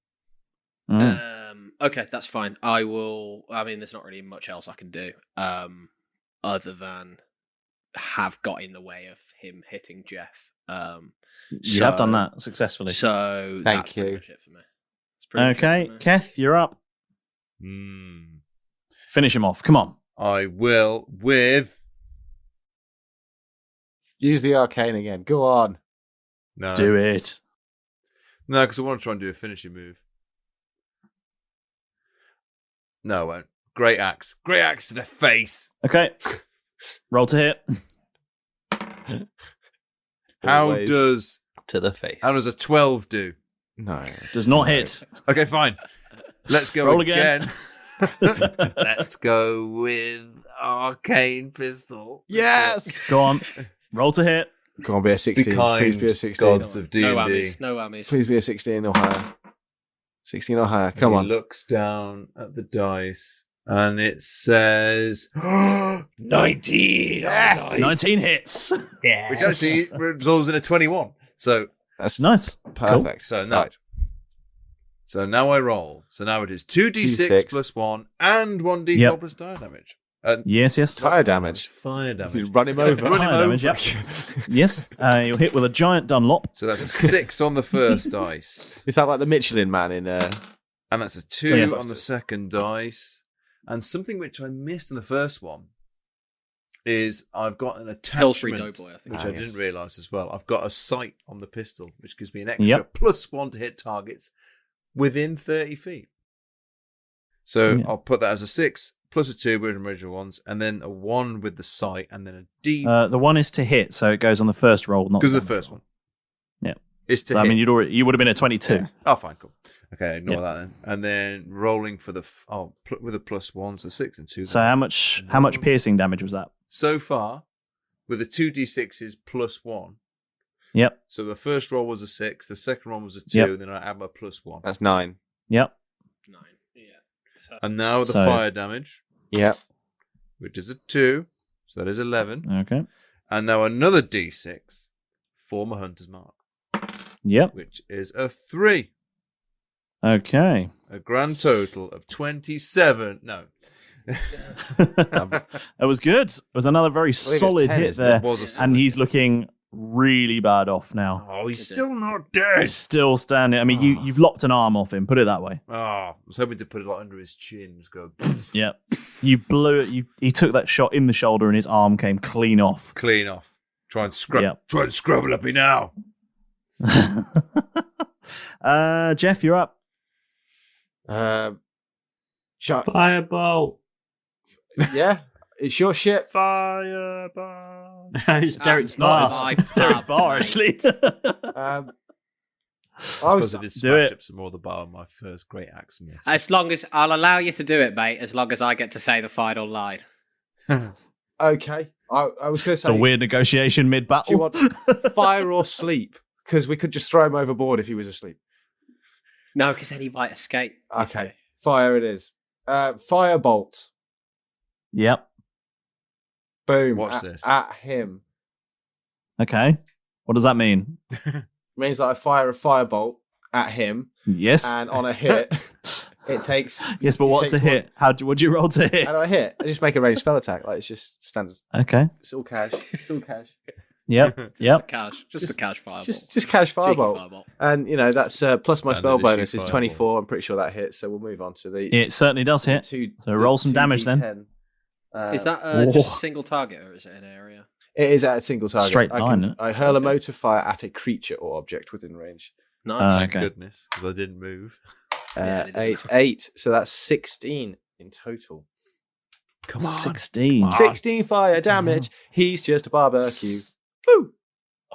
Okay, that's fine. I will. I mean, there's not really much else I can do, other than have got in the way of him hitting Jeff. You have done that successfully. So Thank that's pretty you. much it for me. That's pretty much it Okay, for me. Keth, you're up. Finish him off. Come on. I will with... Use the arcane again. Go on. No. Do it. No, because I want to try and do a finishing move. No, I won't. Great axe. Great axe to the face. Okay. Roll to hit. How Always does to the face. a 12 do? No. Does not hit. Okay, fine. Let's go Roll again. Let's go with arcane pistol. Yes. Go on. Roll to hit. Go on, be a 16. Be kind, Please be a 16. gods of No D&D. whammies. No whammies. Please be a 16 or higher. 16 or higher. Come He on. looks down at the dice and it says 19. Yes! Nice. 19 hits. Yeah. Which actually resolves in a 21. So That's Nice. perfect. So now, Right. so now I roll. So now it is 2d6 2d6. plus 1 and 1d4 Yep. plus die damage. Yes. Fire damage. Fire damage. You run him over. Fire damage, yep. Yes. You'll hit with a giant Dunlop. So that's a 6 on the first dice. Is that like the Michelin Man in? And that's a 2 Yes. on the second dice. And something which I missed in the first one is I've got an Pillsbury attachment, Doughboy, I think. which I yes. didn't realise as well. I've got a sight on the pistol, which gives me an extra +1 to hit targets within 30 feet. So I'll put that as a 6 plus a 2 with original ones, and then a 1 with the sight, and then a D. The 1 is to hit, so it goes on the first roll, not because of the the first one. Yeah. It's to So, hit. I mean, you would have been at 22. Yeah. Oh, fine, cool. Okay, ignore that then. And then rolling for the with a +1, so 6 and 2. So how much piercing damage was that? So far, with the 2d6s +1. Yep. So the first roll was a 6, the second one was a 2, Yep. and then I add my +1. That's 9. Yep. 9. Yeah. So, And now the So- fire damage, Yep. which is a 2, so that is 11. Okay. And now another d6 for my hunter's mark, Yep. which is a 3. Okay. A grand total of 27. No. That was good. It was another very it's solid 10, hit isn't it? there. It was a solid And he's looking really bad off now. Oh, he's Is it? still not dead. He's still standing. I mean, you've lopped an arm off him, put it that way. Oh, I was hoping to put it like under his chin. Just go Yep. You blew it. He took that shot in the shoulder and his arm came clean off. clean off. Try and scrub. Yep. Try and scrub it up me now. Jeff, you're up. Shot. Firebolt. Yeah, it's your ship. Fireball. It's Derek's not. bar. It's Derek's bar, actually. I I was. did do smash it. up some more of the bar on my first great axe miss. as long as I'll allow you to do it, mate, as long as I get to say the final line. Okay. I was going to It's say. a weird negotiation Do you mid-battle. want fire or sleep? Because we could just throw him overboard if he was asleep. No, because then he might escape. you Okay. see. Fire it is. Firebolt. Yep. Watch Boom. Watch this. At him. Okay. What does that mean? Means that I fire a firebolt at him, Yes. and on a hit, it takes. Yes, but what's a takes hit? What do you roll to hit? How do I hit? I just make a ranged spell attack. Like, it's just standard. Okay. It's all cash. It's all cash. Yep. Yep. Just a cash fireball. Just cash Cheeky firebolt. fireball. And, that's plus my Standard spell issue bonus is fireball. 24. I'm pretty sure that hits, so we'll move on to the It certainly does hit. So roll some damage then. Is that Whoa. just a single target or is it an area? It is at a single target. Straight line, isn't it? I hurl a motor fire at a creature or object within range. Nice. Thank Okay. goodness, because I didn't move. Yeah, it is. 8. So that's 16 in total. Come on. 16. 16 fire damage. He's just a barbecue. Woo!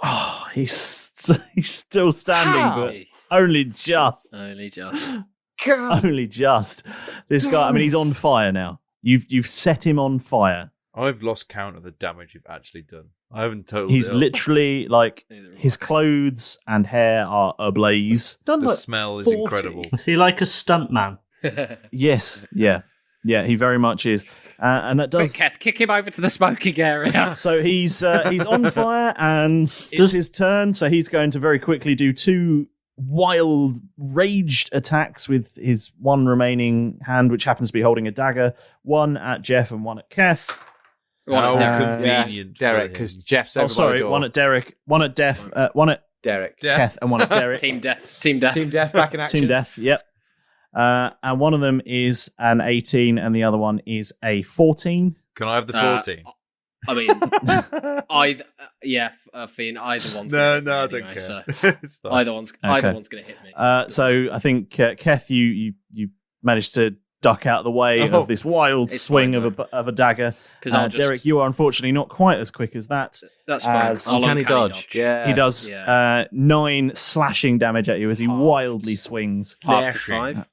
Oh, he's still standing, How? but only just. Only just. God. Only just. This guy, I mean, he's on fire now. You've set him on fire. I've lost count of the damage you've actually done. I haven't totaled He's it up. literally like Neither have his I. clothes and hair are ablaze. Done The like smell is 40. incredible. Is he like a stuntman? Yes, yeah, he very much is, and that Quick, does. Kev, kick him over to the smoking area. So he's on fire, and it's his turn. So he's going to very quickly do 2 wild, raged attacks with his one remaining hand, which happens to be holding a dagger. One at Jeff and one at Keth. How Uh, convenient, Derek, for because him. Jeff's Oh, over by sorry, the door. one at Derek, one at Def, one at Derek. Keth, and one at Derek. Team death. Team death. Team Death back in action. Team Death, yep. And one of them is an 18, and the other one is a 14. Can I have the 14? I mean, Fiend, either one's No, gonna I hit me don't anyway, care. so It's fine. either one's going to hit me. So I think Keth, you managed to duck out of the way of this wild It's swing fine, of a dagger. 'Cause I'll just- Derek, you are unfortunately not quite as quick as that. That's fine. as- I'll Uncanny uncanny dodge. Yeah. He does Yeah. 9 slashing damage at you as he Half. wildly swings. Half to Slashing. 5.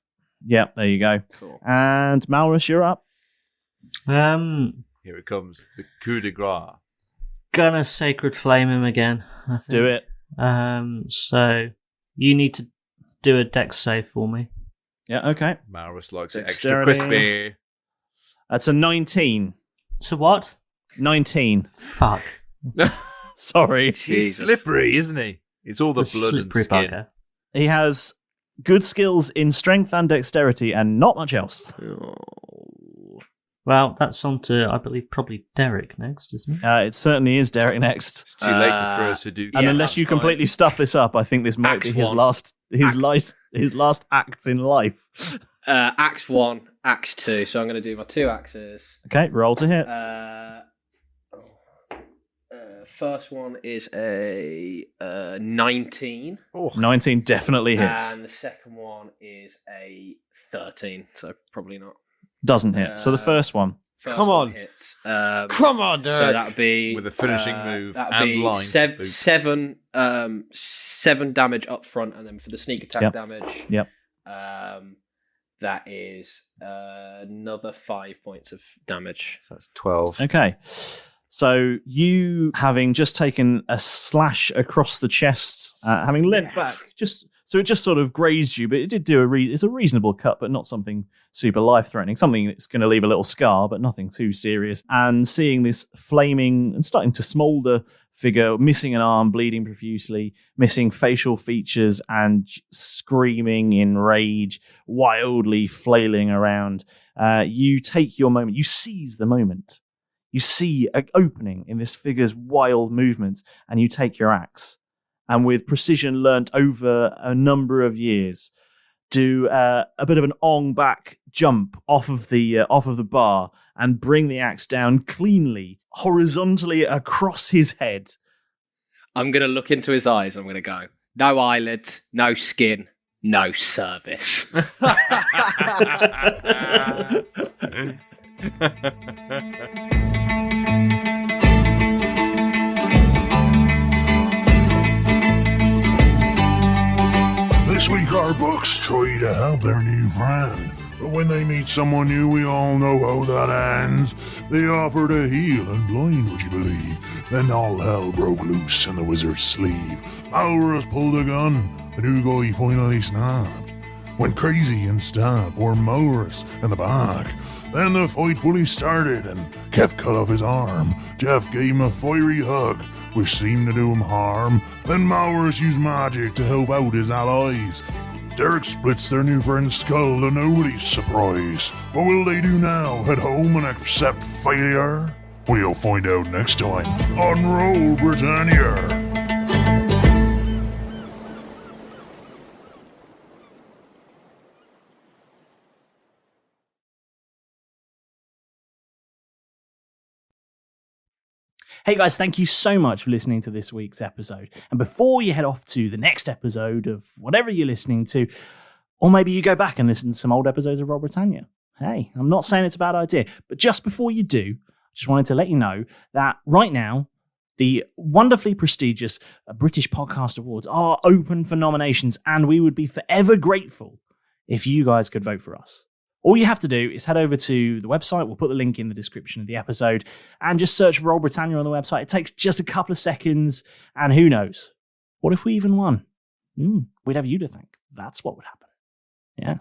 Yep, there you go. Cool. And Malrus, you're up. Here it comes. The coup de grace. Gonna Sacred Flame him again. I think. Do it. So you need to do a dex save for me. Yeah, okay. Malrus likes it extra Dexterity. crispy. That's a 19. So what? 19. Fuck. Sorry. He's Jesus. slippery, isn't he? It's all the It's a blood and slippery skin. bugger. He has good skills in strength and dexterity and not much else. Oh. Well, that's on to, I believe, probably Derek next, isn't it? It certainly is Derek next. It's too late to throw a Sudoku. And Yeah, unless that's you fine. completely stuff this up, I think this might Axe be his one. last act in life. Axe 1, Axe 2. So I'm going to do my 2 axes. Okay, roll to hit. First one is a 19. 19 definitely hits. And the second one is a 13. So probably not. Doesn't hit. So the first one. First Come one on. hits. Come on, Derek. So that would be With a finishing move that'd and be line to boot. 7 damage up front, and then for the sneak attack Yep. damage, Yep. that is another 5 points of damage. So that's 12. Okay. So you, having just taken a slash across the chest, having leant back, so it just sort of grazed you, but it did do it's a reasonable cut, but not something super life-threatening. Something that's going to leave a little scar, but nothing too serious. And seeing this flaming and starting to smoulder figure, missing an arm, bleeding profusely, missing facial features, and screaming in rage, wildly flailing around, you take your moment. You seize the moment. You see an opening in this figure's wild movements, and you take your axe. And with precision learnt over a number of years, do a bit of an back jump off of the bar and bring the axe down cleanly, horizontally across his head. I'm going to look into his eyes. I'm going to go, no eyelids, no skin, no service. This week our books try to help their new friend, but when they meet someone new, we all know how that ends. They offer to heal and blind, would you believe? Then all hell broke loose in the wizard's sleeve. Malrus pulled a gun, the new guy finally snapped. Went crazy and stabbed poor Malrus in the back. Then the fight fully started and Keth cut off his arm. Jeff gave him a fiery hug, which seemed to do him harm. Then Malrus used magic to help out his allies. Derek splits their new friend's skull to nobody's surprise. What will they do now? Head home and accept failure? We'll find out next time on Roll Britannia. Hey guys, thank you so much for listening to this week's episode. And before you head off to the next episode of whatever you're listening to, or maybe you go back and listen to some old episodes of Roll Britannia. Hey, I'm not saying it's a bad idea, but just before you do, I just wanted to let you know that right now, the wonderfully prestigious British Podcast Awards are open for nominations, and we would be forever grateful if you guys could vote for us. All you have to do is head over to the website. We'll put the link in the description of the episode and just search for Roll Britannia on the website. It takes just a couple of seconds, and who knows? What if we even won? We'd have you to thank. That's what would happen. Yeah.